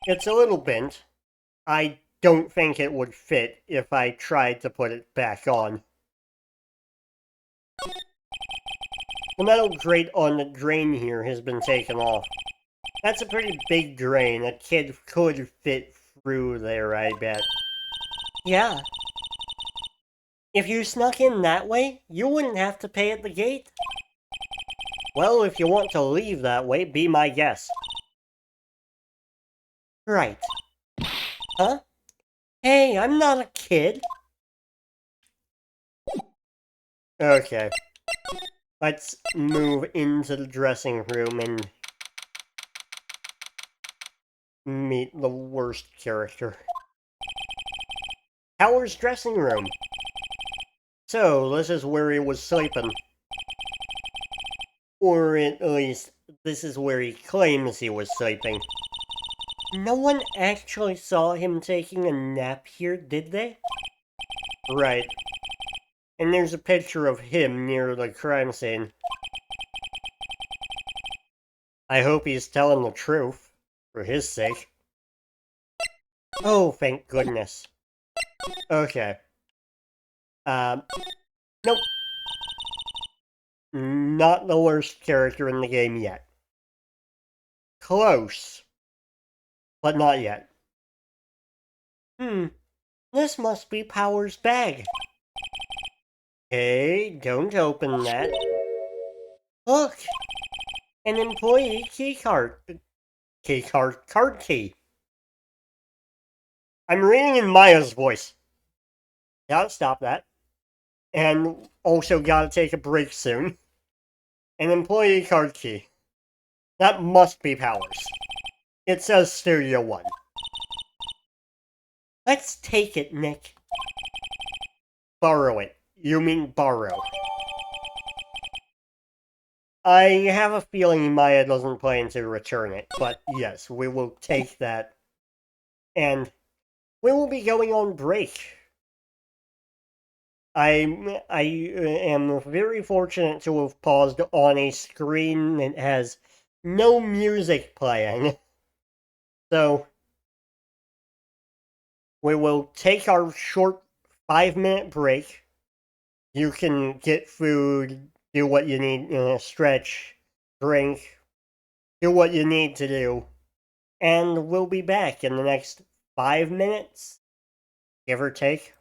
It's a little bent. I don't think it would fit if I tried to put it back on. The metal grate on the drain here has been taken off. That's a pretty big drain. A kid could fit through there, I bet. Yeah. If you snuck in that way, you wouldn't have to pay at the gate. Well, if you want to leave that way, be my guest. Right. Huh? Hey, I'm not a kid. Okay. Let's move into the dressing room and meet the worst character. Howard's dressing room. So, this is where he was sleeping. Or at least, this is where he claims he was sleeping. No one actually saw him taking a nap here, did they? Right. And there's a picture of him near the crime scene. I hope he's telling the truth, for his sake. Oh, thank goodness. Okay. Nope. Not the worst character in the game yet. Close. But not yet. This must be Power's bag. Hey, don't open that. Look! An employee keycard. Card key. I'm reading in Maya's voice. Gotta stop that. And also gotta take a break soon. An employee card key. That must be Powers. It says Studio One. Let's take it, Nick. Borrow it. You mean borrow. I have a feeling Maya doesn't plan to return it, but yes, we will take that. And we will be going on break. I am very fortunate to have paused on a screen that has no music playing. So, we will take our short 5-minute break. You can get food, do what you need, stretch, drink, do what you need to do. And we'll be back in the next 5 minutes, give or take.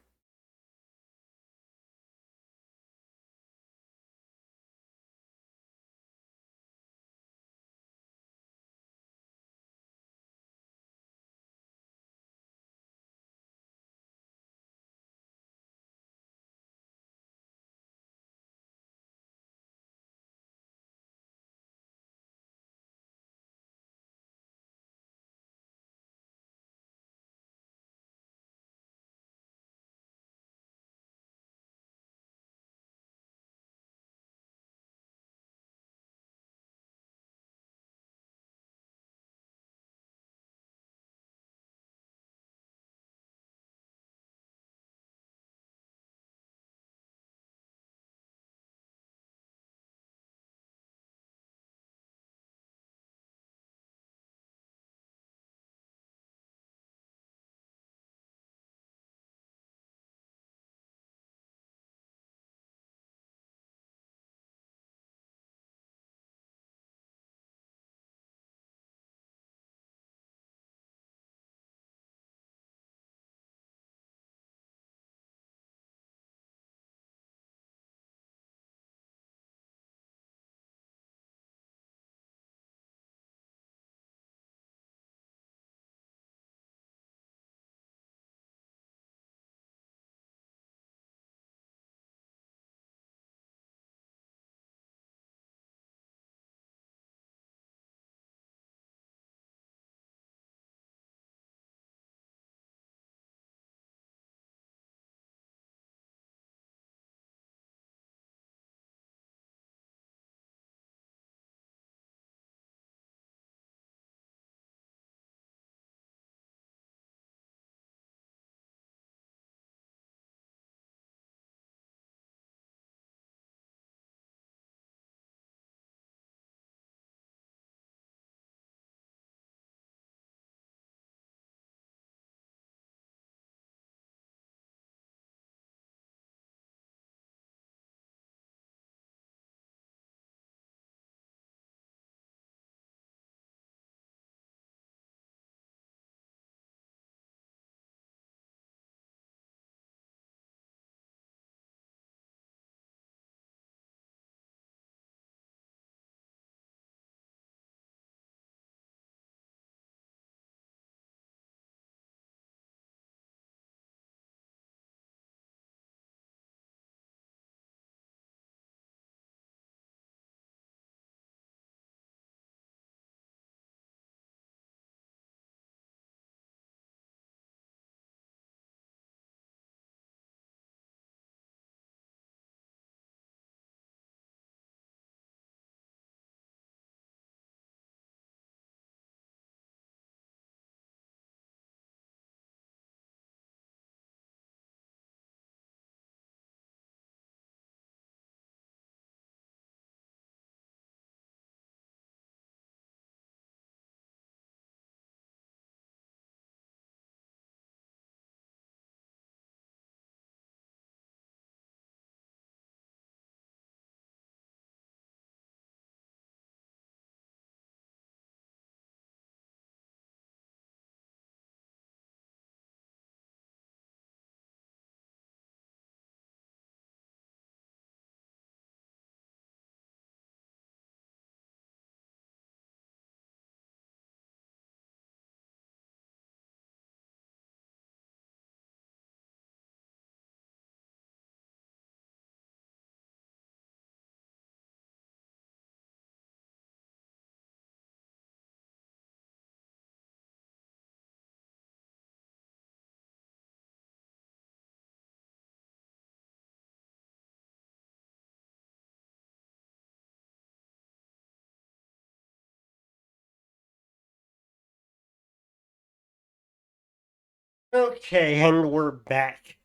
Okay, and we're back.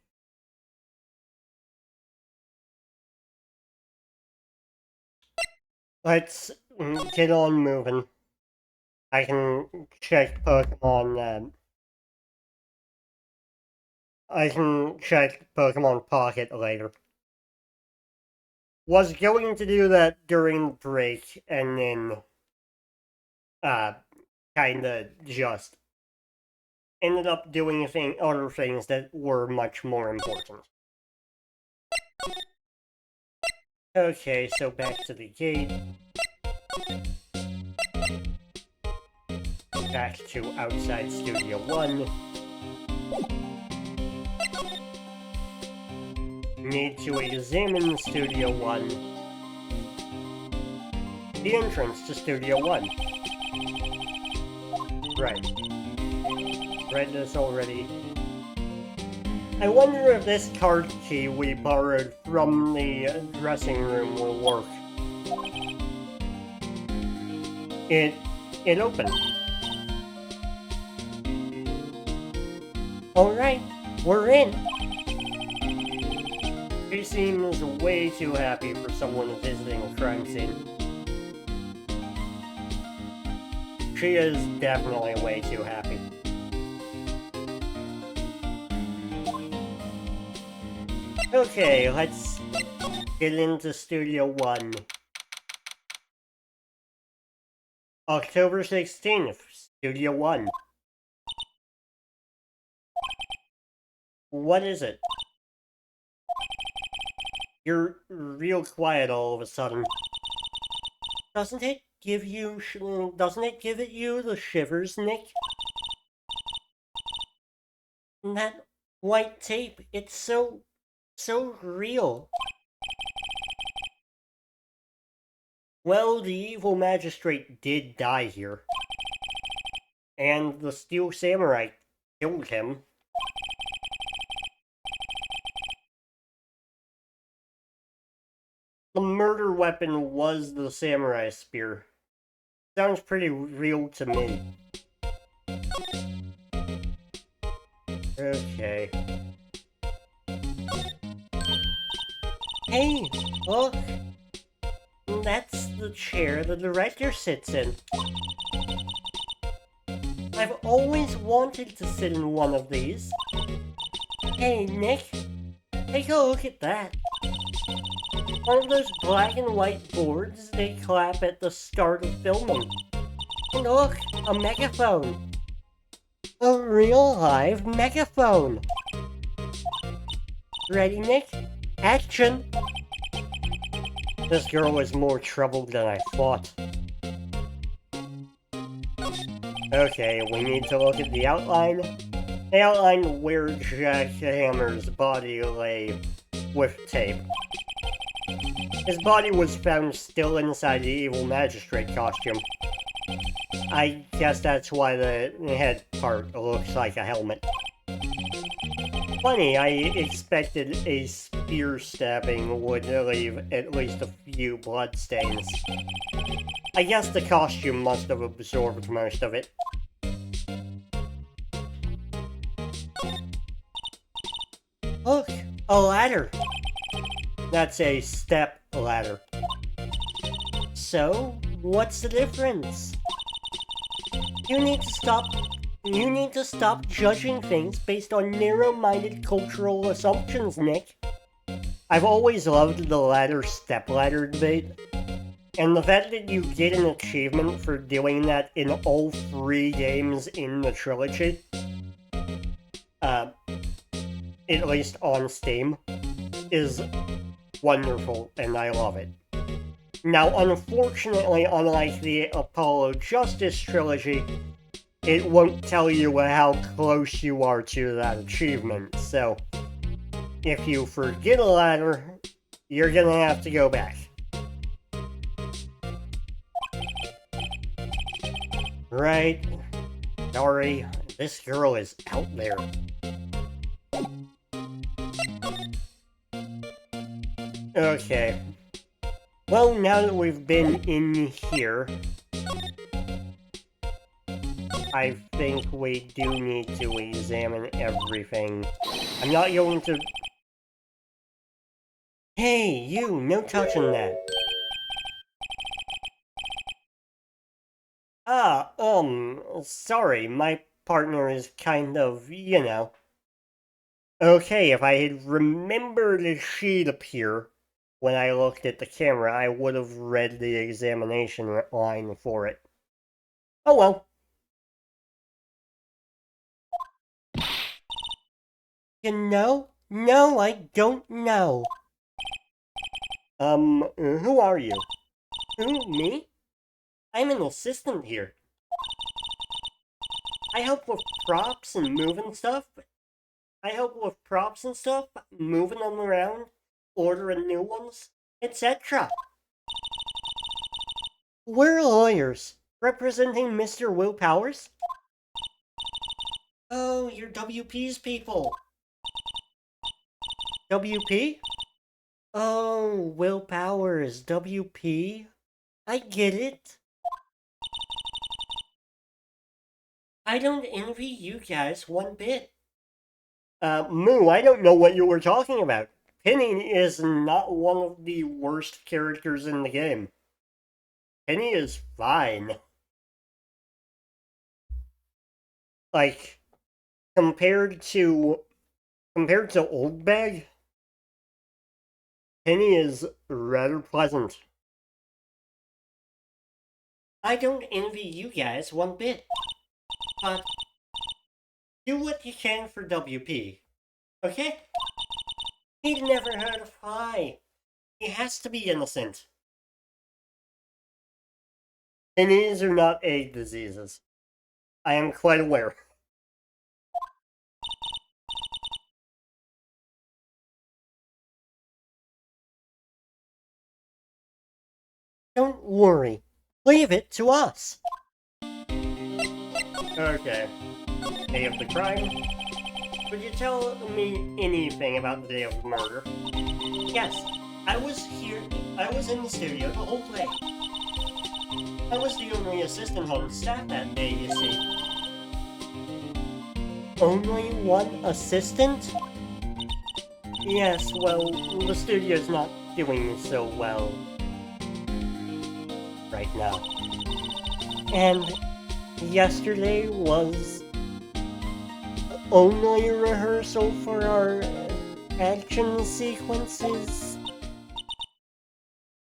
Let's get on moving. I can check Pokemon, I can check Pokemon Pocket later. Was going to do that during break, and then, kinda just ended up doing other things that were much more important. Okay, so back to the gate. Back to outside Studio 1. Need to examine Studio 1. The entrance to Studio 1. Right. Read this already. I wonder if this card key we borrowed from the dressing room will work. It opened. Alright, we're in. She seems way too happy for someone visiting a crime scene. She is definitely way too happy. Okay, let's get into Studio 1. October 16th, Studio 1. What is it? You're real quiet all of a sudden. Doesn't it give you the shivers, Nick? That white tape, it's so real. Well, the evil magistrate did die here. And the Steel Samurai killed him. The murder weapon was the samurai spear. Sounds pretty real to me. Okay. Hey, look! That's the chair the director sits in. I've always wanted to sit in one of these. Hey, Nick, take a look at that. One of those black and white boards they clap at the start of filming. And look, a megaphone. A real live megaphone. Ready, Nick? Action! This girl is more troubled than I thought. Okay, we need to look at the outline. The outline where Jack Hammer's body lay with tape. His body was found still inside the evil magistrate costume. I guess that's why the head part looks like a helmet. Funny, I expected a spear stabbing would leave at least a few bloodstains. I guess the costume must have absorbed most of it. Look, a ladder! That's a step ladder. So, what's the difference? You need to stop judging things based on narrow-minded cultural assumptions, Nick. I've always loved the ladder-step-ladder debate. And the fact that you get an achievement for doing that in all 3 games in the trilogy, at least on Steam, is wonderful, and I love it. Now, unfortunately, unlike the Apollo Justice trilogy, it won't tell you how close you are to that achievement, so if you forget a ladder, you're gonna have to go back. Right. Sorry, this girl is out there. Okay. Well, now that we've been in here, I think we do need to examine everything. I'm not going to... Hey, you! No touching that! Sorry, my partner is kind of, you know... Okay, if I had remembered a sheet appear when I looked at the camera, I would have read the examination line for it. Oh well. You know? No, I don't know. Who are you? Who, me? I'm an assistant here. I help with props and moving stuff. Moving them around, ordering new ones, etc. We're lawyers, representing Mr. Will Powers. Oh, you're WP's people. WP? Oh, Will Powers, WP? I get it. I don't envy you guys one bit. Moo, I don't know what you were talking about. Penny is not one of the worst characters in the game. Penny is fine. Like, compared to Old Bag, Penny is rather pleasant. I don't envy you guys one bit. But do what you can for WP, okay? He'd never hurt a fly. He has to be innocent. Pennies are not egg diseases. I am quite aware. Don't worry. Leave it to us. Okay. Day of the crime? Could you tell me anything about the day of the murder? Yes, I was in the studio the whole day. I was the only assistant on staff that day, you see. Only one assistant? Yes, well, the studio's not doing so well right now. And yesterday was only rehearsal for our action sequences.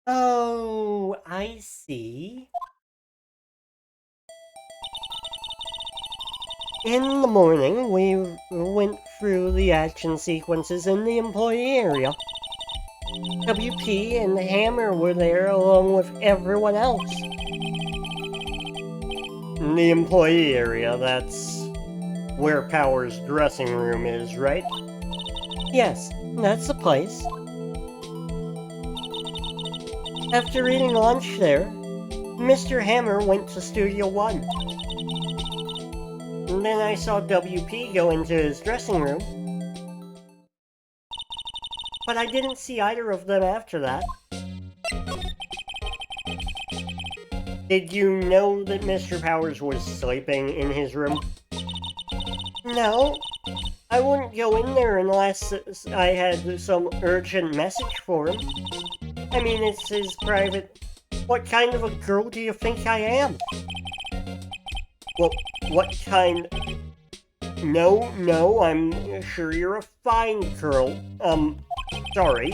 Oh, I see. In the morning, we went through the action sequences in the employee area. WP and Hammer were there along with everyone else. The employee area, that's where Power's dressing room is, right? Yes, that's the place. After eating lunch there, Mr. Hammer went to Studio 1. And then I saw WP go into his dressing room. But I didn't see either of them after that. Did you know that Mr. Powers was sleeping in his room? No. I wouldn't go in there unless I had some urgent message for him. I mean, it's his private... What kind of a girl do you think I am? Well, what kind... No, I'm sure you're a fine girl. Sorry.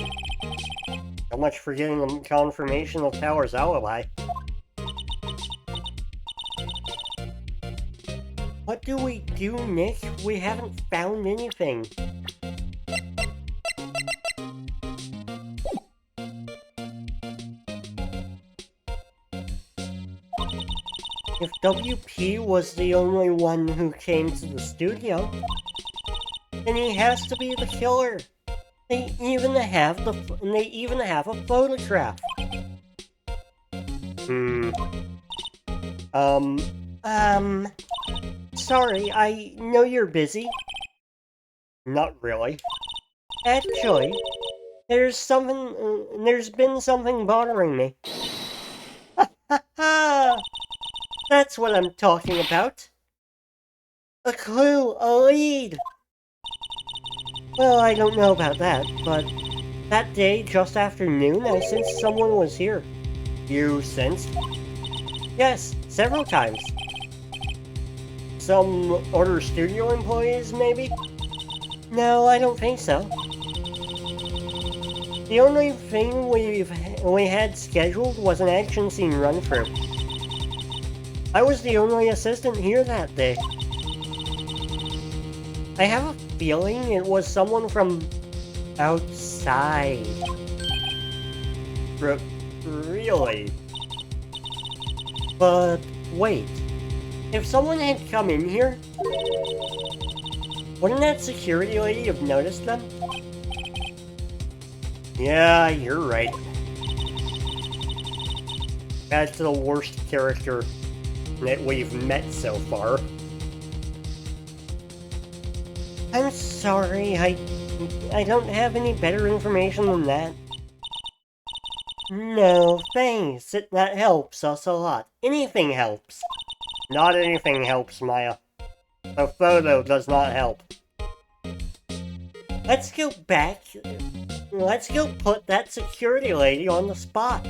So much for getting a confirmation of Power's alibi. What do we do, Nick? We haven't found anything. If WP was the only one who came to the studio, then he has to be the killer. They even have a photograph. Sorry, I know you're busy. Not really. Actually, there's been something bothering me. Ha ha ha! That's what I'm talking about. A clue, a lead! Well, I don't know about that, but that day, just after noon, I sensed someone was here. You sensed? Yes, several times. Some other studio employees, maybe? No, I don't think so. The only thing we had scheduled was an action scene run-through. I was the only assistant here that day. I have a feeling it was someone from outside. Really? But wait, if someone had come in here, wouldn't that security lady have noticed them? Yeah, you're right. That's the worst character that we've met so far. I'm sorry, I don't have any better information than that. No, thanks. That helps us a lot. Anything helps. Not anything helps, Maya. A photo does not help. Let's go back. Let's go put that security lady on the spot.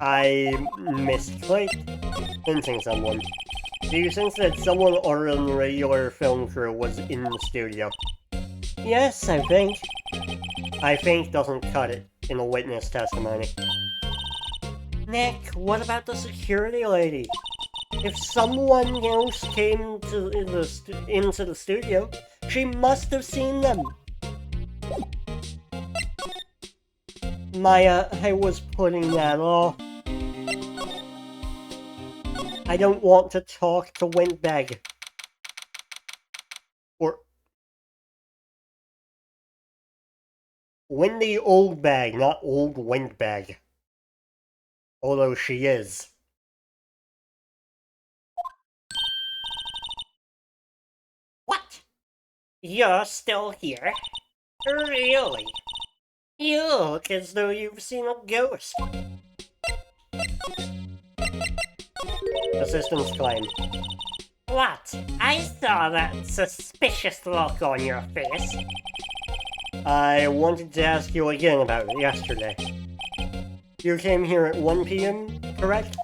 I misclicked. Sensing someone. Do you sense that someone other than the regular film crew was in the studio? Yes, I think. I think doesn't cut it in a witness testimony. Nick, what about the security lady? If someone else came into the studio, she must have seen them. Maya, I was putting that off. I don't want to talk to Windbag. Or Windy Oldbag, not Old Windbag. Although she is. What? You're still here? Really? You look as though you've seen a ghost. Assistant's claim. What? I saw that suspicious look on your face. I wanted to ask you again about it yesterday. You came here at 1 p.m., correct?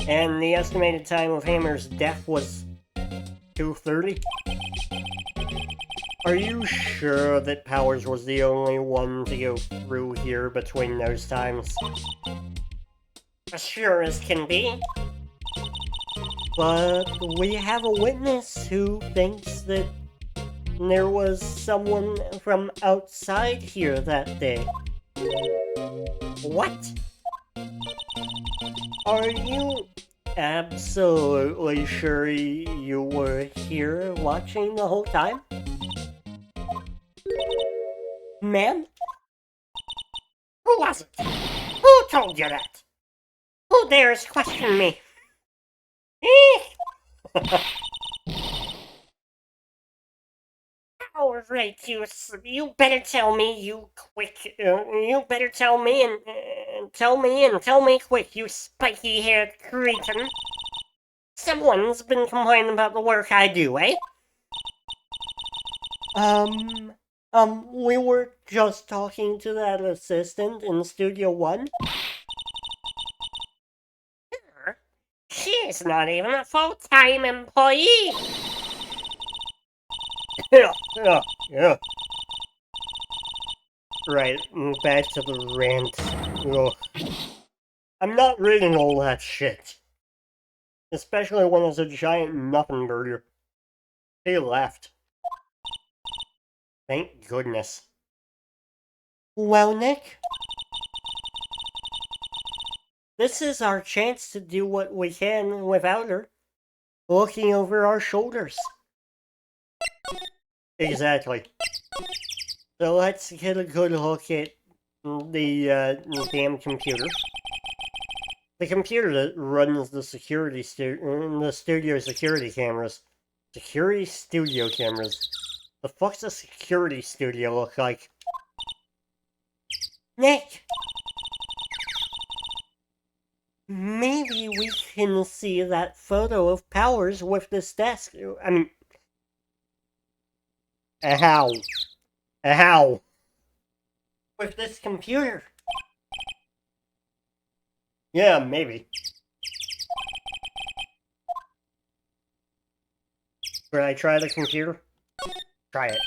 And the estimated time of Hammer's death was 2:30? Are you sure that Powers was the only one to go through here between those times? As sure as can be. But we have a witness who thinks that there was someone from outside here that day. What? Are you absolutely sure you were here watching the whole time? Ma'am? Who was it? Who told you that? Who dares question me? All right, you better tell me, you quick. You better tell me and tell me quick, you spiky-haired cretin. Someone's been complaining about the work I do, eh? We were just talking to that assistant in Studio 1. She's not even a full-time employee. Yeah. Right, back to the rant. Ugh. I'm not reading all that shit. Especially when it's a giant nothing burger. He left. Thank goodness. Well, Nick? This is our chance to do what we can without her. Looking over our shoulders. Exactly. So let's get a good look at the damn computer. The computer that runs the studio security cameras. Security studio cameras. The fuck's a security studio look like? Nick! Maybe we can see that photo of Powers with this desk. I mean, how? How? With this computer? Yeah, maybe. Should I try the computer? Try it.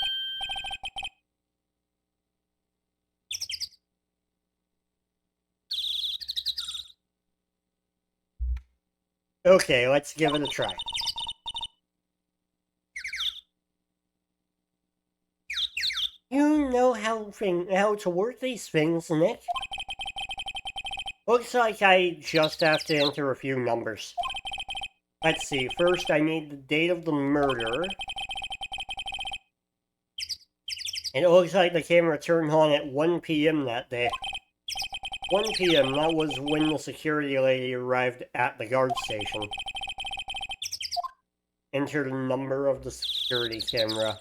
Okay, let's give it a try. You know how to work these things, Nick. Looks like I just have to enter a few numbers. Let's see, first I need the date of the murder. And it looks like the camera turned on at 1 p.m. that day. 1 p.m., that was when the security lady arrived at the guard station. Enter the number of the security camera.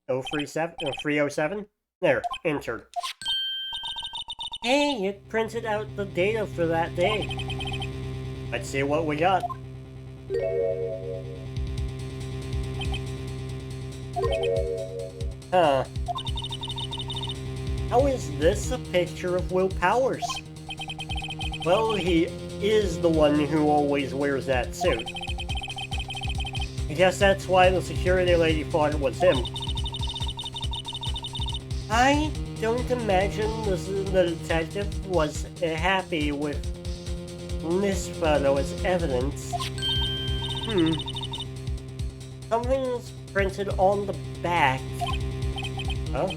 307? There, entered. Hey, it printed out the data for that day. Let's see what we got. Huh. How is this a picture of Will Powers? Well, he is the one who always wears that suit. I guess that's why the security lady thought it was him. I don't imagine the detective was happy with this photo as evidence. Something's printed on the back. Huh?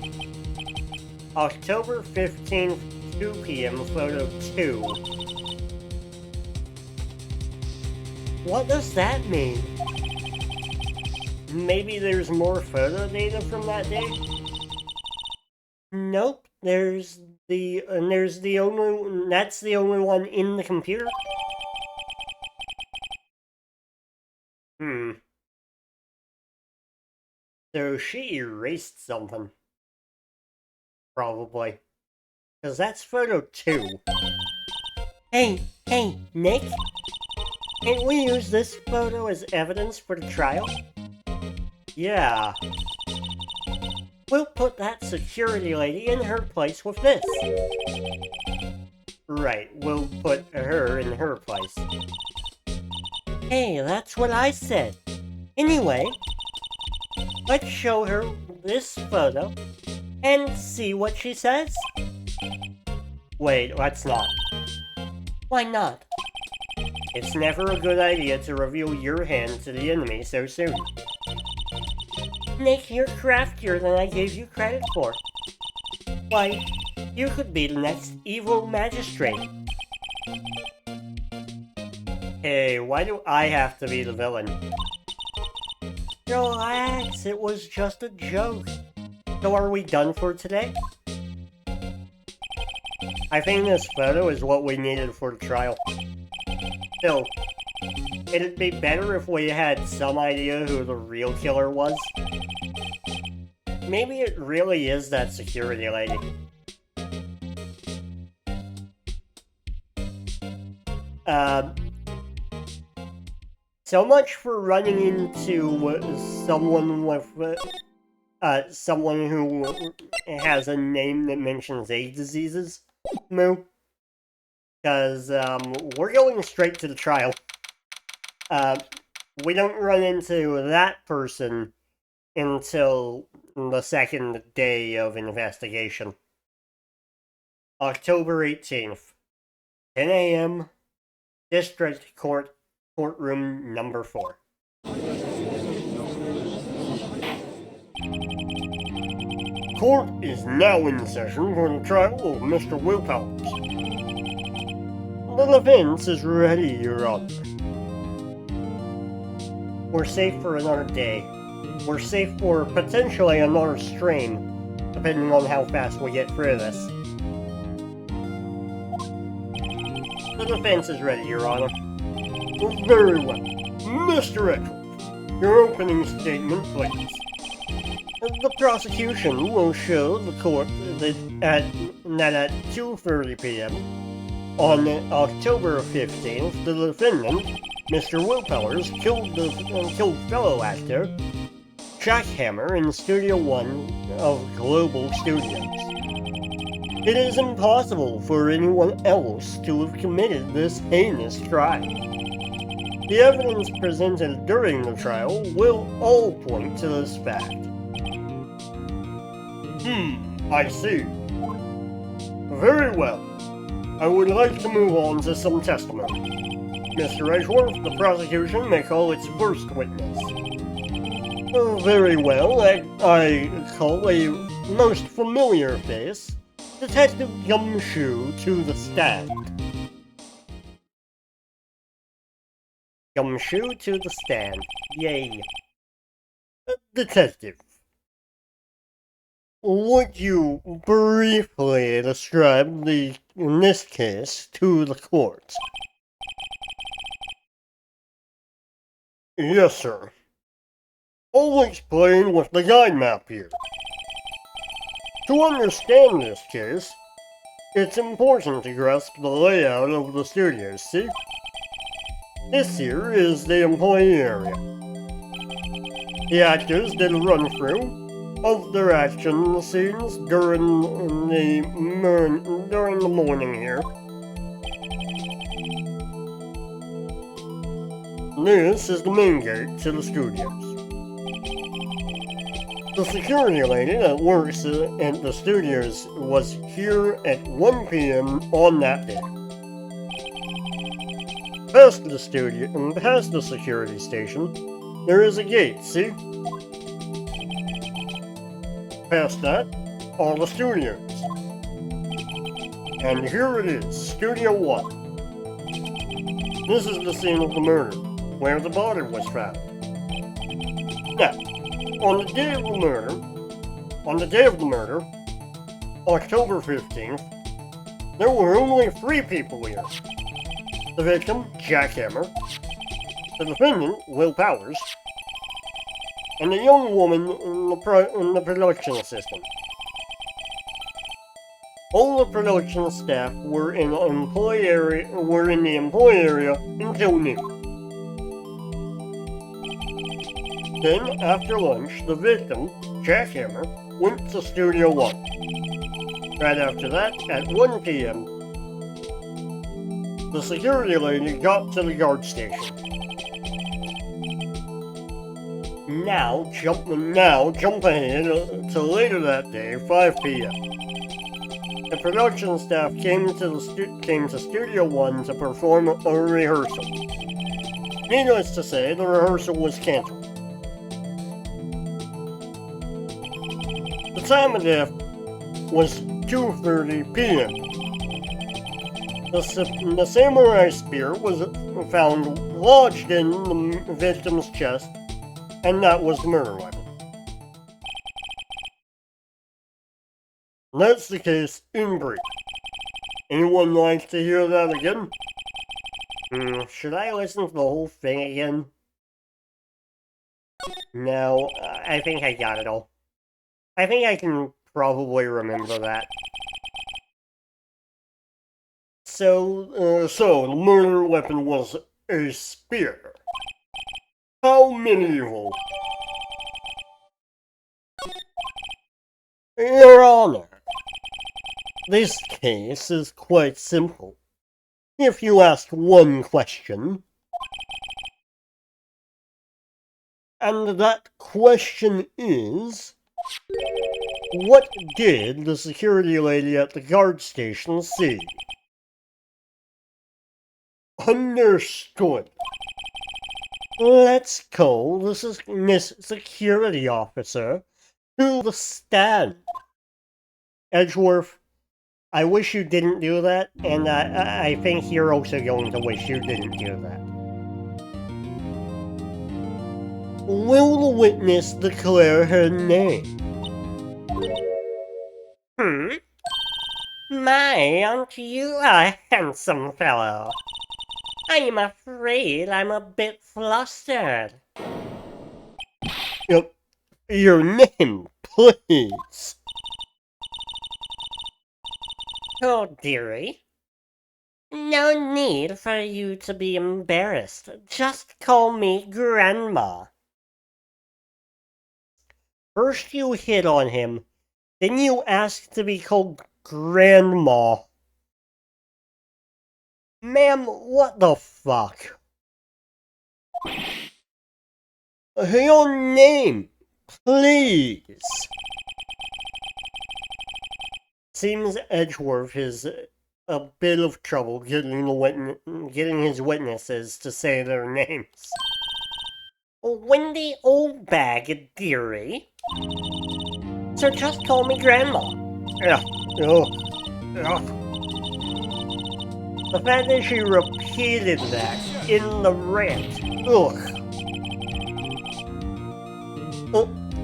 October 15th, 2 p.m., photo 2. What does that mean? Maybe there's more photo data from that day? Nope, that's the only one in the computer. So she erased something. Probably. Because that's photo 2. Hey, Nick? Can't we use this photo as evidence for the trial? Yeah. We'll put that security lady in her place with this. Right, we'll put her in her place. Hey, that's what I said. Anyway, let's show her this photo and see what she says. Wait, let's not. Why not? It's never a good idea to reveal your hand to the enemy so soon. Nick, you're craftier than I gave you credit for. Why, you could be the next evil magistrate. Hey, why do I have to be the villain? Relax, it was just a joke. So are we done for today? I think this photo is what we needed for the trial. Still, it'd be better if we had some idea who the real killer was. Maybe it really is that security lady. So much for running into someone who has a name that mentions AIDS diseases, Moo. Because, we're going straight to the trial. We don't run into that person until the second day of investigation. October 18th, 10 a.m., District Court, Courtroom number 4. Court is now in session for the trial of Mr. Will Powers. The defense is ready, Your Honor. We're safe for another day. We're safe for potentially another strain, depending on how fast we get through this. The defense is ready, Your Honor. Very well. Mr. Edwards, your opening statement, please. The prosecution will show the court that at 2:30 p.m., On October 15th, the defendant, Mr. Willpowers, killed fellow actor Jack Hammer in Studio One of Global Studios. It is impossible for anyone else to have committed this heinous crime. The evidence presented during the trial will all point to this fact. I see. Very well. I would like to move on to some testimony. Mr. Edgeworth, the prosecution may call its first witness. Very well. I call a most familiar face, Detective Gumshoe, to the stand. Gumshoe to the stand. Yay. Detective, would you briefly describe in this case to the court? Yes, sir. I'll explain with the guide map here. To understand this case, it's important to grasp the layout of the studios, see? This here is the employee area. The actors did a run-through of their action scenes during the morning here. This is the main gate to the studios. The security lady that works at the studios was here at 1 p.m. on that day. Past the studio and past the security station, there is a gate, see? Past that, are the studios. And here it is, Studio 1. This is the scene of the murder, where the body was found. Now, on the day of the murder, October 15th, there were only 3 people here. The victim, Jack Hammer, the defendant, Will Powers, and a young woman in the production assistant. All the production staff were in the employee area until noon. Then, after lunch, the victim, Jack Hammer, went to Studio 1. Right after that, at 1 p.m., the security lady got to the guard station. Now jump ahead to later that day, 5 p.m. The production staff came to Studio 1 to perform a rehearsal. Needless to say, the rehearsal was canceled. The time of death was 2:30 p.m. The samurai spear was found lodged in the victim's chest, and that was the murder weapon. That's the case in brief. Anyone like to hear that again? Should I listen to the whole thing again? No, I think I got it all. I think I can probably remember that. So the murder weapon was a spear. How medieval. Your Honor, this case is quite simple. If you ask one question, and that question is, what did the security lady at the guard station see? Understood. Let's call this Miss Security Officer to the stand. Edgeworth, I wish you didn't do that, and I think you're also going to wish you didn't do that. Will the witness declare her name? My, aren't you a handsome fellow? I'm afraid I'm a bit flustered. Your name, please. Oh, dearie. No need for you to be embarrassed. Just call me Grandma. First you hit on him, then you ask to be called Grandma. Ma'am, what the fuck? Your name, please. Seems Edgeworth is a bit of trouble getting his witnesses to say their names. Wendy Oldbag, dearie. So just call me Grandma. Ugh. The fact that she repeated that in the rant. Ugh.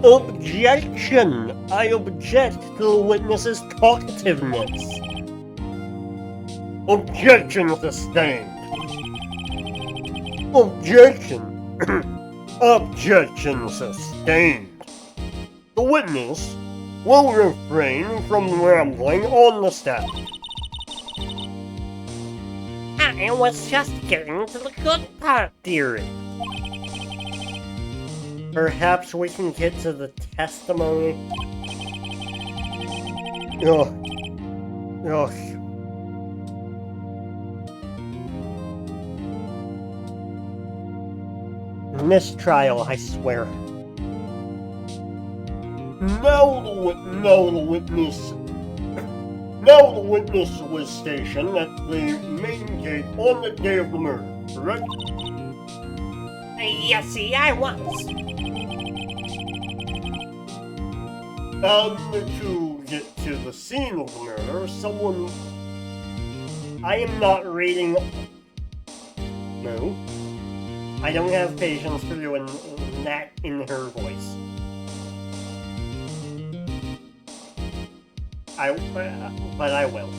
Objection! I object to the witness's talkativeness. Objection sustained. Objection. Objection sustained. The witness will refrain from rambling on the stand. I was just getting to the good part, dearie. Perhaps we can get to the testimony. Ugh. Mistrial, I swear. Now the witness was stationed at the main gate on the day of the murder, correct? Yes, see, I was. To get to the scene of the murder, someone... I am not reading... No. I don't have patience for doing that in her voice. But I will.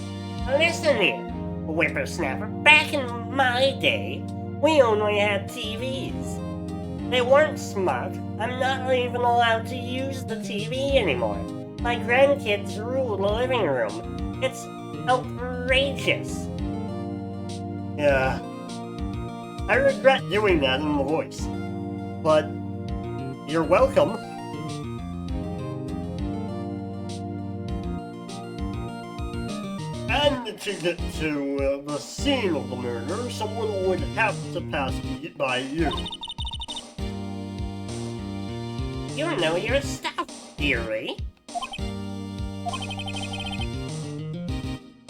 Listen here, whippersnapper. Back in my day, we only had TVs. They weren't smart. I'm not even allowed to use the TV anymore. My grandkids rule the living room. It's outrageous. Yeah. I regret doing that in the voice. But you're welcome. And to get to the scene of the murder, someone would have to pass by you. You know your stuff, dearie.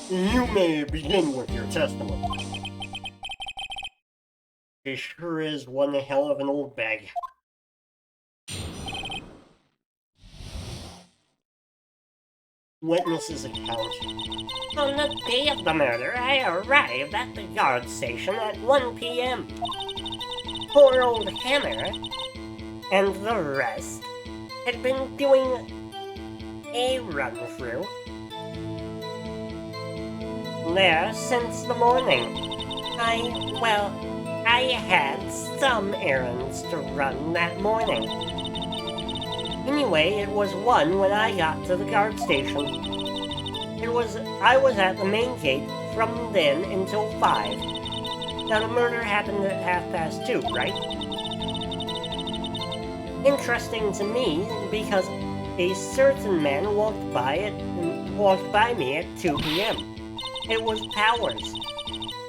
You may begin with your testimony. She sure is one hell of an old bag. Witness's account. On the day of the murder, I arrived at the guard station at 1 p.m. Poor old Hammer and the rest had been doing a run-through there since the morning. I had some errands to run that morning. Anyway, it was 1 when I got to the guard station. I was at the main gate from then until 5. Now the murder happened at 2:30, right? Interesting to me because a certain man walked by me at 2 p.m. It was Powers.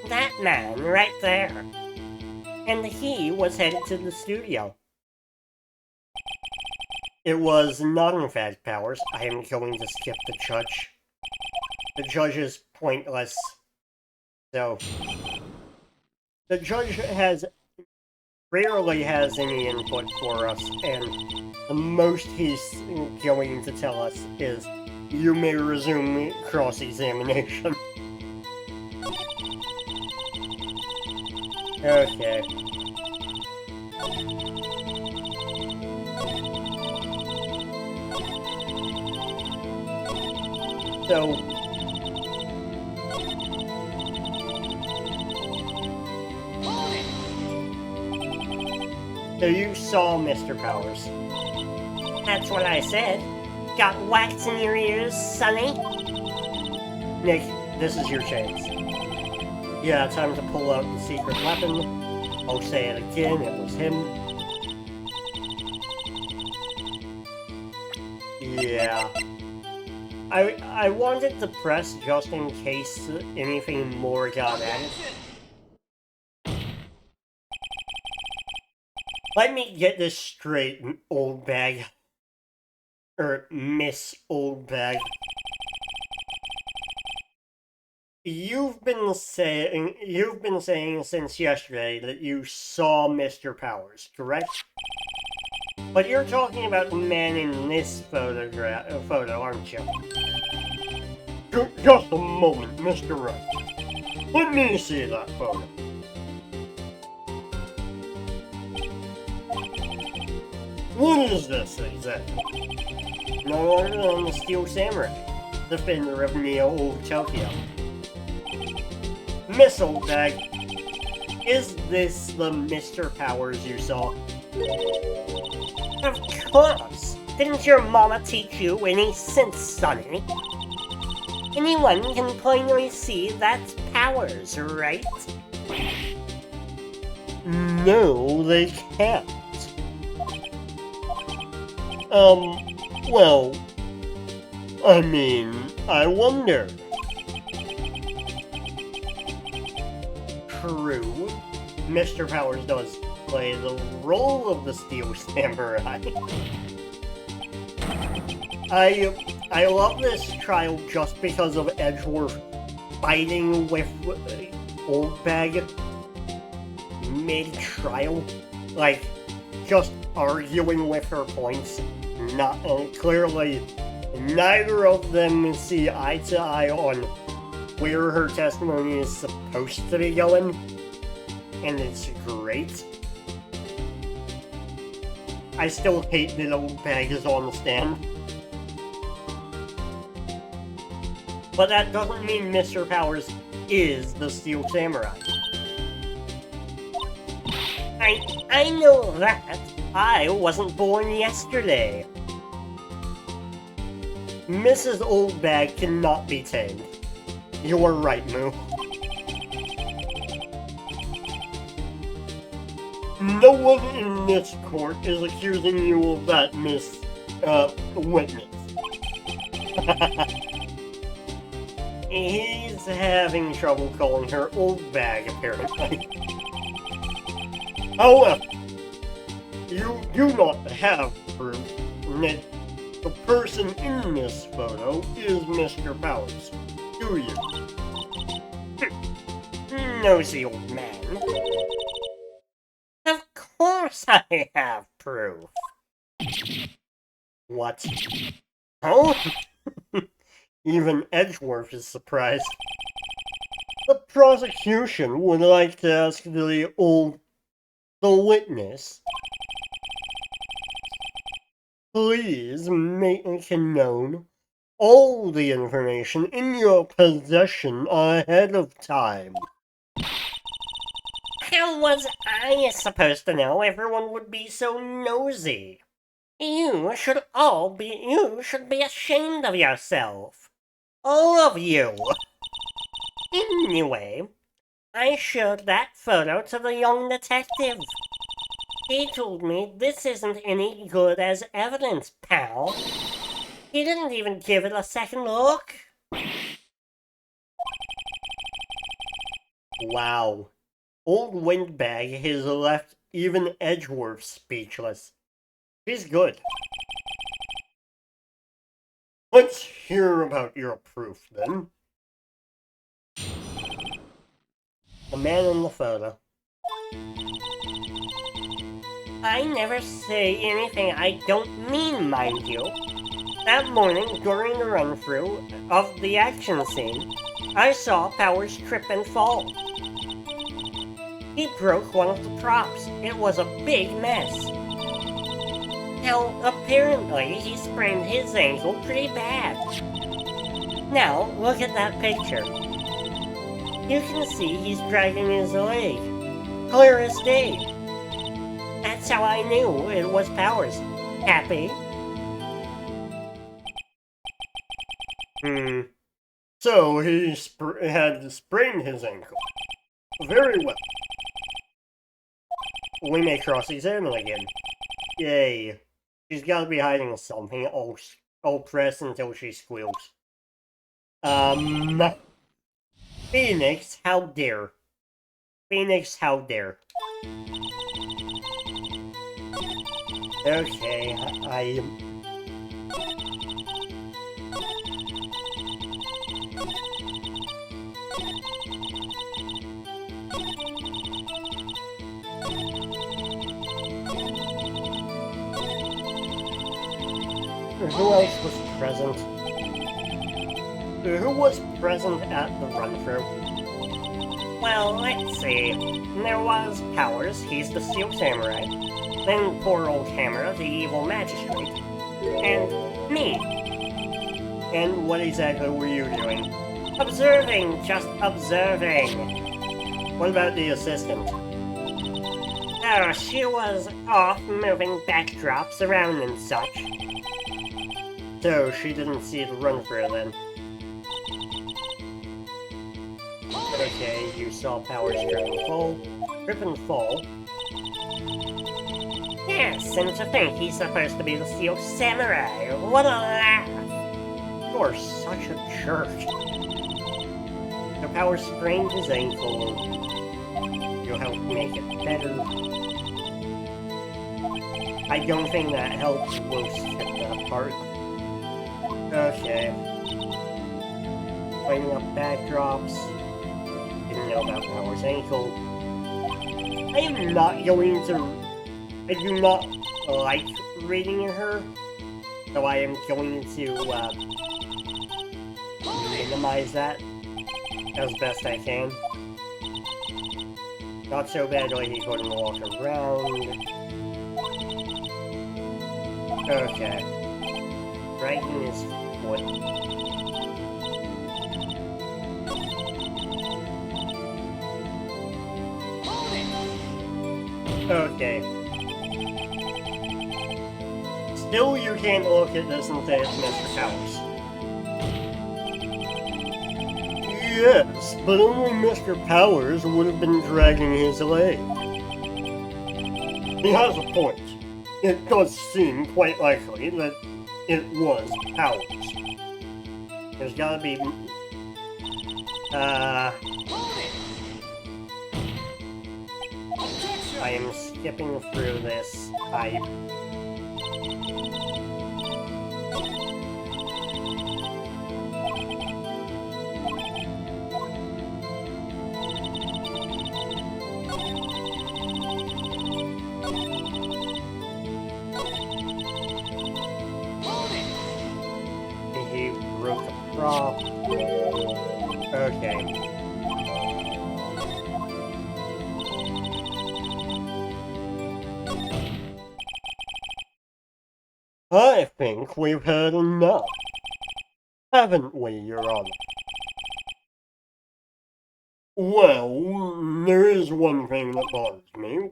That man right there. And he was headed to the studio. It was not in fact Powers. I am going to skip the judge. The judge is pointless. So, the judge rarely has any input for us, and the most he's going to tell us is, you may resume cross-examination. Okay. So you saw Mr. Powers. That's what I said. Got wax in your ears, Sonny? Nick, this is your chance. Yeah, time to pull out the secret weapon. I'll say it again, it was him. Yeah. I wanted to press just in case anything more got added. Let me get this straight, old bag. Miss Old Bag. You've been saying since yesterday that you saw Mr. Powers, correct? But you're talking about the man in this photo, aren't you? Just a moment, Mr. Wright. Let me see that photo. What is this exactly? No other than the Steel Samurai, defender of Neo Tokyo. Miss Old Bag, is this the Mr. Powers you saw? Of course! Didn't your mama teach you any sense, Sonny? Anyone can plainly see that's Powers, right? No, they can't. Well, I mean, I wonder. True, Mr. Powers does play the role of the Steel Samurai. I love this trial just because of Edgeworth fighting with Old Bag mid-trial. Like, just arguing with her points. Clearly, neither of them see eye to eye on where her testimony is supposed to be going, and it's great. I still hate that Old Bag is on the stand. But that doesn't mean Mr. Powers is the Steel Samurai. I know that. I wasn't born yesterday. Mrs. Old Bag cannot be tamed. You're right, Moo. No one in this court is accusing you of that, Miss, witness. He's having trouble calling her Old Bag, apparently. However, you do not have proof that the person in this photo is Mr. Powers, do you? Nosy old man. Of course I have proof. What? Oh? Even Edgeworth is surprised. The prosecution would like to ask the witness, please make known all the information in your possession ahead of time. How was I supposed to know everyone would be so nosy? You should be ashamed of yourself. All of you. Anyway, I showed that photo to the young detective. He told me this isn't any good as evidence, pal. He didn't even give it a second look. Wow. Old Windbag has left even Edgeworth speechless. She's good. Let's hear about your proof, then. The man in the photo. I never say anything I don't mean, mind you. That morning, during the run-through of the action scene, I saw Powers trip and fall. He broke one of the props. It was a big mess. Now, apparently, he sprained his ankle pretty bad. Now, look at that picture. You can see he's dragging his leg. Clear as day. That's how I knew it was Powers. Happy? So he had sprained his ankle. Very well. We may cross-examine again. Yay. She's gotta be hiding something. I'll press until she squeals. Phoenix, how dare. Phoenix, how dare. Okay, who else was present? Who was present at the run-through? Well, let's see. There was Powers, he's the Steel Samurai. Then poor old Hammer, the evil magistrate. And me. And what exactly were you doing? Observing, just observing. What about the assistant? Oh, she was off moving backdrops around and such. So, she didn't see the run-through then? Okay, you saw Powers trip and fall. Yes, and to think he's supposed to be the Steel Samurai. What a laugh! You're such a jerk. So Powers sprained his ankle. You'll help make it better. I don't think that helps. We'll skip that part. Okay. Cleaning up backdrops. Didn't know about Powers' ankle. I am not going to... I do not like reading her, so I am going to minimize that as best I can. Not so badly he couldn't walk around. Okay. Dragging his foot. Okay. Still, you can't look at this and say it's Mr. Powers. Yes, but only Mr. Powers would have been dragging his leg. He has a point. It does seem quite likely that it was Powers. There's gotta be... I am skipping through this. He broke a prop. Okay. I think we've heard enough, haven't we, Your Honor? Well, there is one thing that bothers me,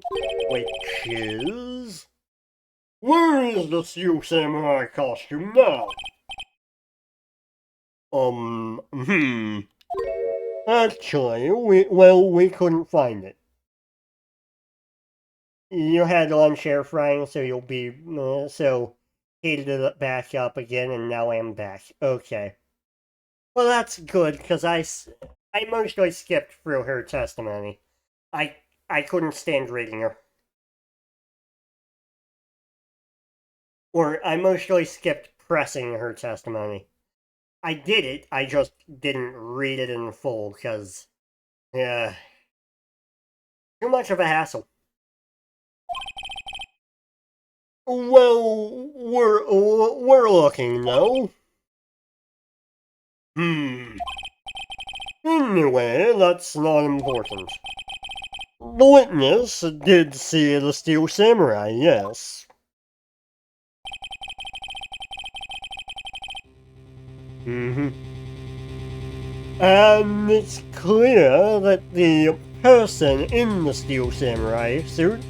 which is... Where is the Steel Samurai costume now? Actually, we couldn't find it. You had lunch air frying, so you'll be, so... heated it back up again, and now I'm back. Okay. Well, that's good, because I mostly skipped through her testimony. I couldn't stand reading her. Or, I mostly skipped pressing her testimony. I did it, I just didn't read it in full, because... yeah... too much of a hassle. Well, we're looking, though. Anyway, that's not important. The witness did see the Steel Samurai, yes. And it's clear that the person in the Steel Samurai suit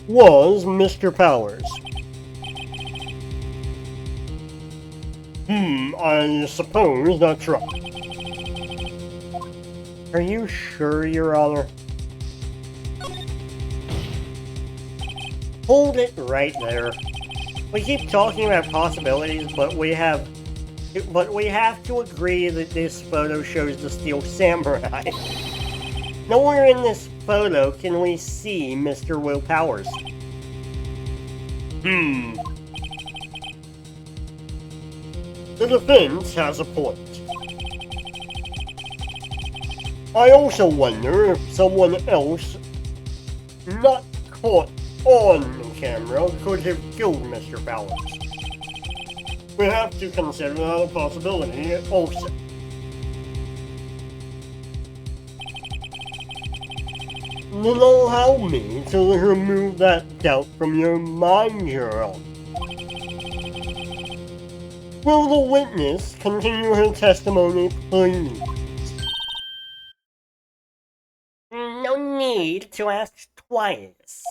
was Mr. Powers. I suppose that's right. Are you sure, Your Honor? hold it right there. We keep talking about possibilities, but we have to agree that this photo shows the Steel Samurai. Nowhere in this photo can we see Mr. Will Powers. The defense has a point. I also wonder if someone else, not caught on camera, could have killed Mr. Powers. We have to consider that a possibility also. Then allow me to remove that doubt from your mind, girl. Will the witness continue her testimony, please? No need to ask twice.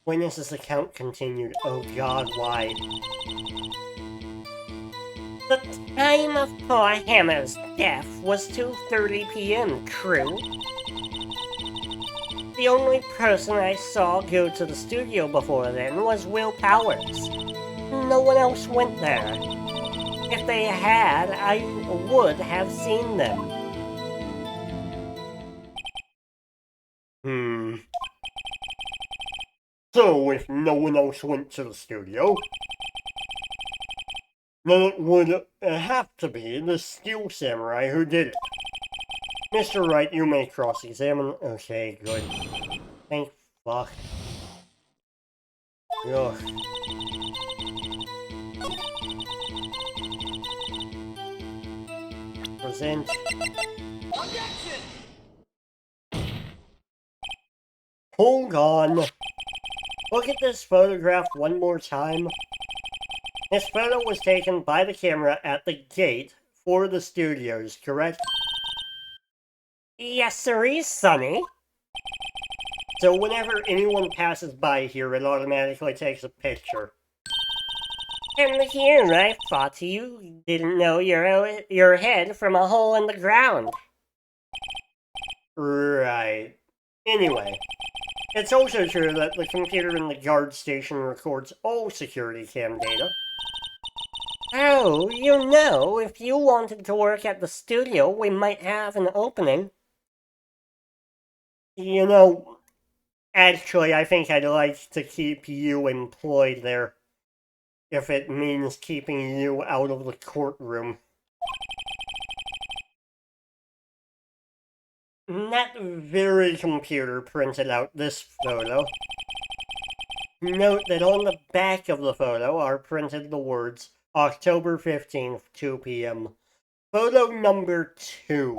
Witness's account continued. Oh God, why? The time of poor Hammer's death was 2:30 p.m., true? The only person I saw go to the studio before then was Will Powers. No one else went there. If they had, I would have seen them. So, if no one else went to the studio, then it would have to be the Steel Samurai who did it. Mr. Wright, you may cross-examine. Okay, good. Thank fuck. Ugh. Present. Hold on. Look at this photograph one more time. This photo was taken by the camera at the gate for the studios, correct? Yes, sirree, Sonny. So whenever anyone passes by here, it automatically takes a picture. And here I thought you didn't know your head from a hole in the ground. Right. Anyway, it's also true that the computer in the guard station records all security cam data. Oh, you know, if you wanted to work at the studio, we might have an opening. You know, actually, I think I'd like to keep you employed there, if it means keeping you out of the courtroom. That very computer printed out this photo. Note that on the back of the photo are printed the words October 15th, 2 p.m. Photo number 2.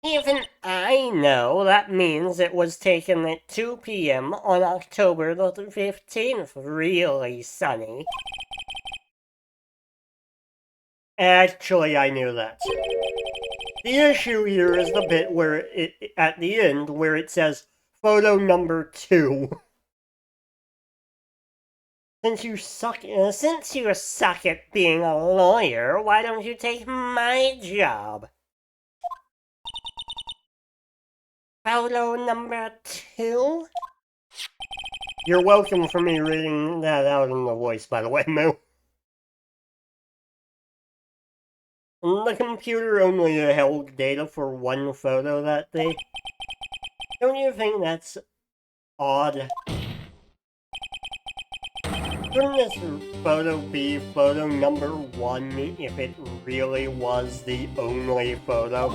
Even I know that means it was taken at 2 p.m. on October the 15th, really, Sonny. Actually, I knew that. The issue here is the bit where at the end, where it says photo number 2. Since you suck at being a lawyer, why don't you take my job? Photo number 2? You're welcome for me reading that out in the voice, by the way, Moo. The computer only held data for one photo that day. Don't you think that's odd? Shouldn't this photo be photo number 1 if it really was the only photo?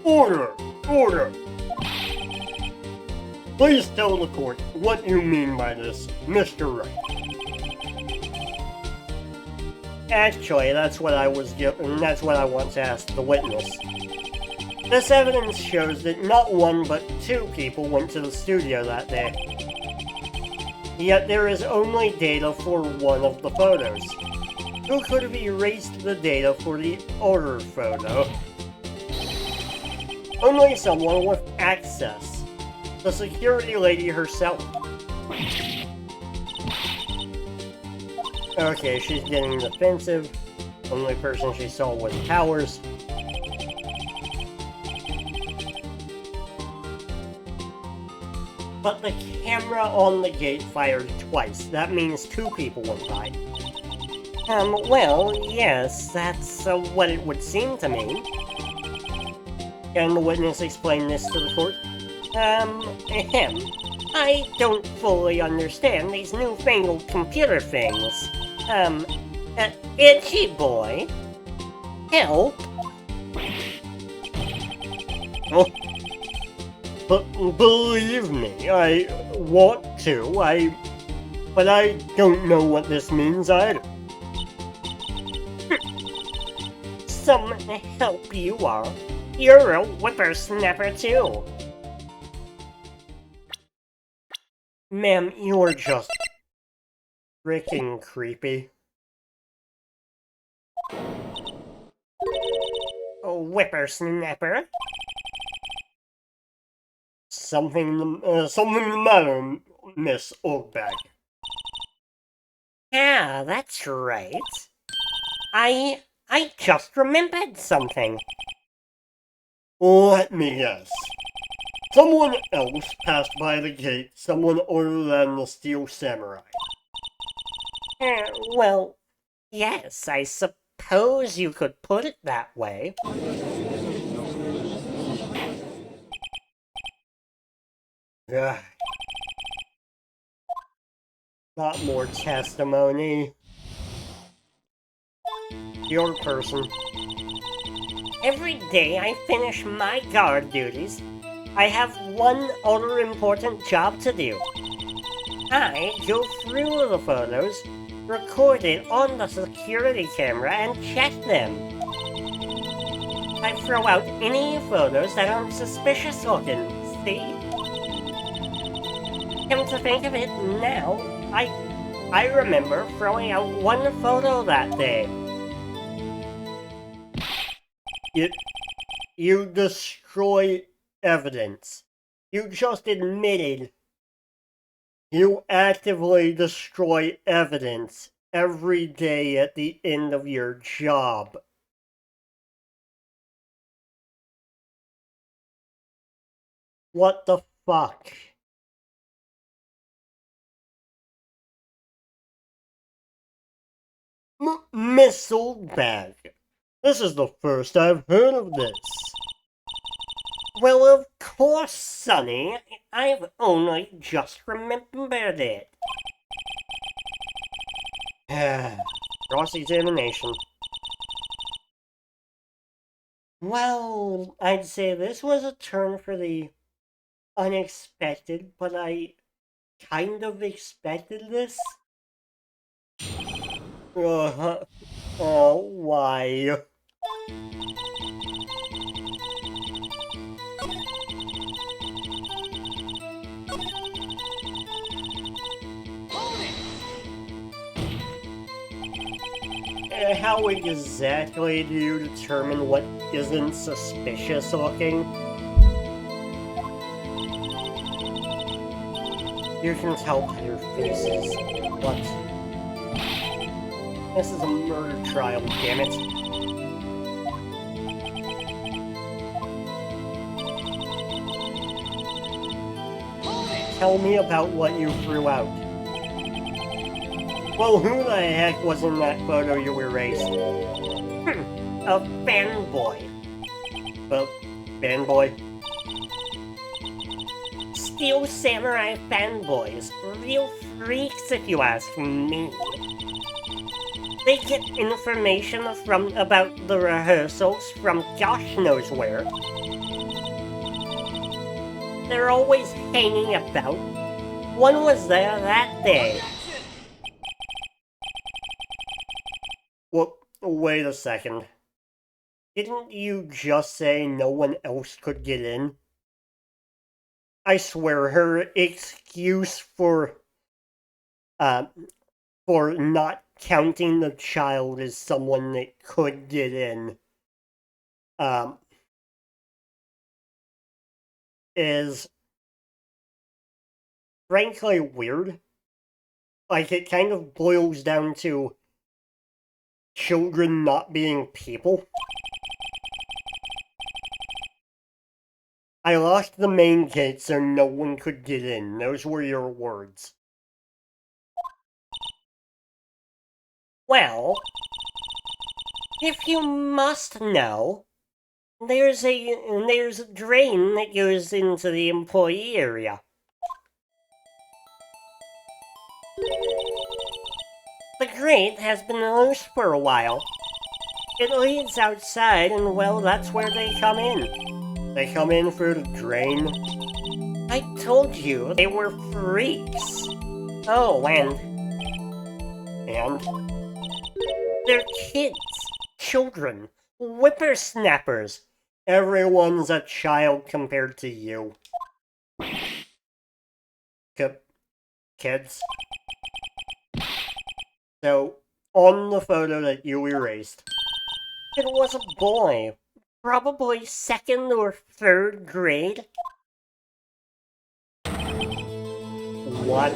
Order! Order! Please tell the court what you mean by this, Mr. Wright. Actually, that's what I want to ask the witness. This evidence shows that not one but 2 people went to the studio that day. Yet there is only data for one of the photos. Who could have erased the data for the other photo? Only someone with access. The security lady herself. Okay, she's getting defensive. Only person she saw was Powers. But the camera on the gate fired twice. That means 2 people went by. Well, yes, that's what it would seem to me. And the witness explained this to the court. Ahem. I don't fully understand these newfangled computer things. Itchy boy? Help? Oh. But believe me, I want to, but I don't know what this means either. Some help you are. You're a whippersnapper too. Ma'am, you're just freaking creepy. Whippersnapper? Something the matter, Miss Oldbag. Yeah, that's right. I just remembered something. Let me guess. Someone else passed by the gate, someone other than the Steel Samurai. Well, yes, I suppose you could put it that way. Ugh. Not more testimony. Your person. Every day I finish my guard duties, I have one other important job to do. I go through the photos, record it on the security camera, and check them. I throw out any photos that aren't suspicious looking, see? Come to think of it now, I remember throwing out one photo that day. You destroy evidence. You just admitted you actively destroy evidence every day at the end of your job. What the fuck? Miss Oldbag, this is the first I've heard of this. Well, of course, Sonny. I've only just remembered it. Cross-examination. Well, I'd say this was a turn for the unexpected, but I kind of expected this. Oh, why? How exactly do you determine what isn't suspicious looking? You can tell by their faces. What? This is a murder trial, damn it. Tell me about what you threw out. Well, who the heck was in that photo you erased? A fanboy. A fanboy? Steel Samurai fanboys. Real freaks, if you ask me. They get information about the rehearsals from gosh knows where. They're always hanging about. One was there that day. Well, wait a second. Didn't you just say no one else could get in? I swear her excuse for not counting the child as someone that could get in, is frankly weird. Like, it kind of boils down to, children not being people? I locked the main gate so no one could get in. Those were your words. Well, if you must know, there's a drain that goes into the employee area. The grate has been loose for a while. It leads outside, and well, that's where they come in. They come in through the drain. I told you they were freaks. Oh, and they're kids, children, whippersnappers. Everyone's a child compared to you. Kids. So, on the photo that you erased, it was a boy, probably 2nd or 3rd grade. What?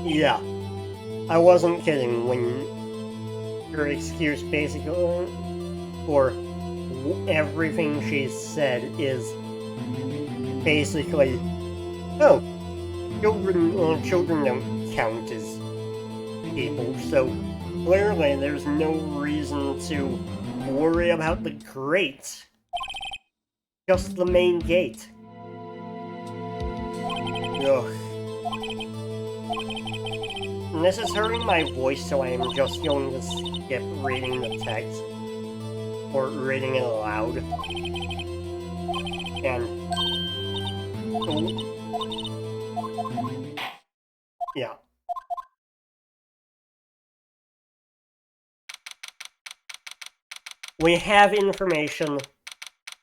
Yeah, I wasn't kidding when her excuse basically, or everything she said is basically, oh, children don't count as people, so clearly there's no reason to worry about the grate. Just the main gate. Ugh. And this is hurting my voice, so I am just going to skip reading the text. Or reading it aloud. And... yeah. We have information.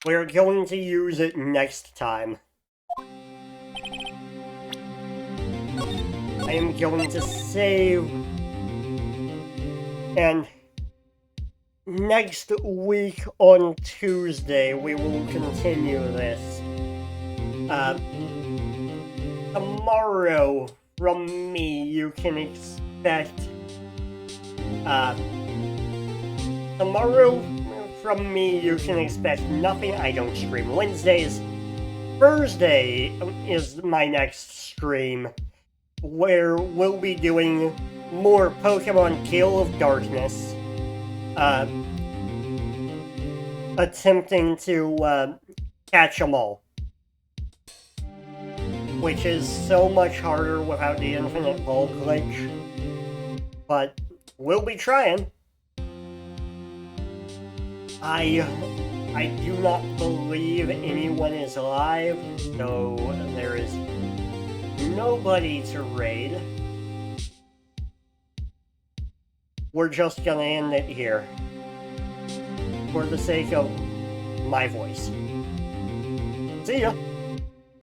We're going to use it next time. I am going to save. And next week on Tuesday, we will continue this. Tomorrow, from me, you can expect... tomorrow, from me, you can expect nothing. I don't stream Wednesdays. Thursday is my next stream, where we'll be doing more Pokemon Gale of Darkness. Attempting to, catch them all. Which is so much harder without the infinite ball glitch. But we'll be trying. I do not believe anyone is alive, so there is nobody to raid. We're just gonna end it here. For the sake of my voice. See ya!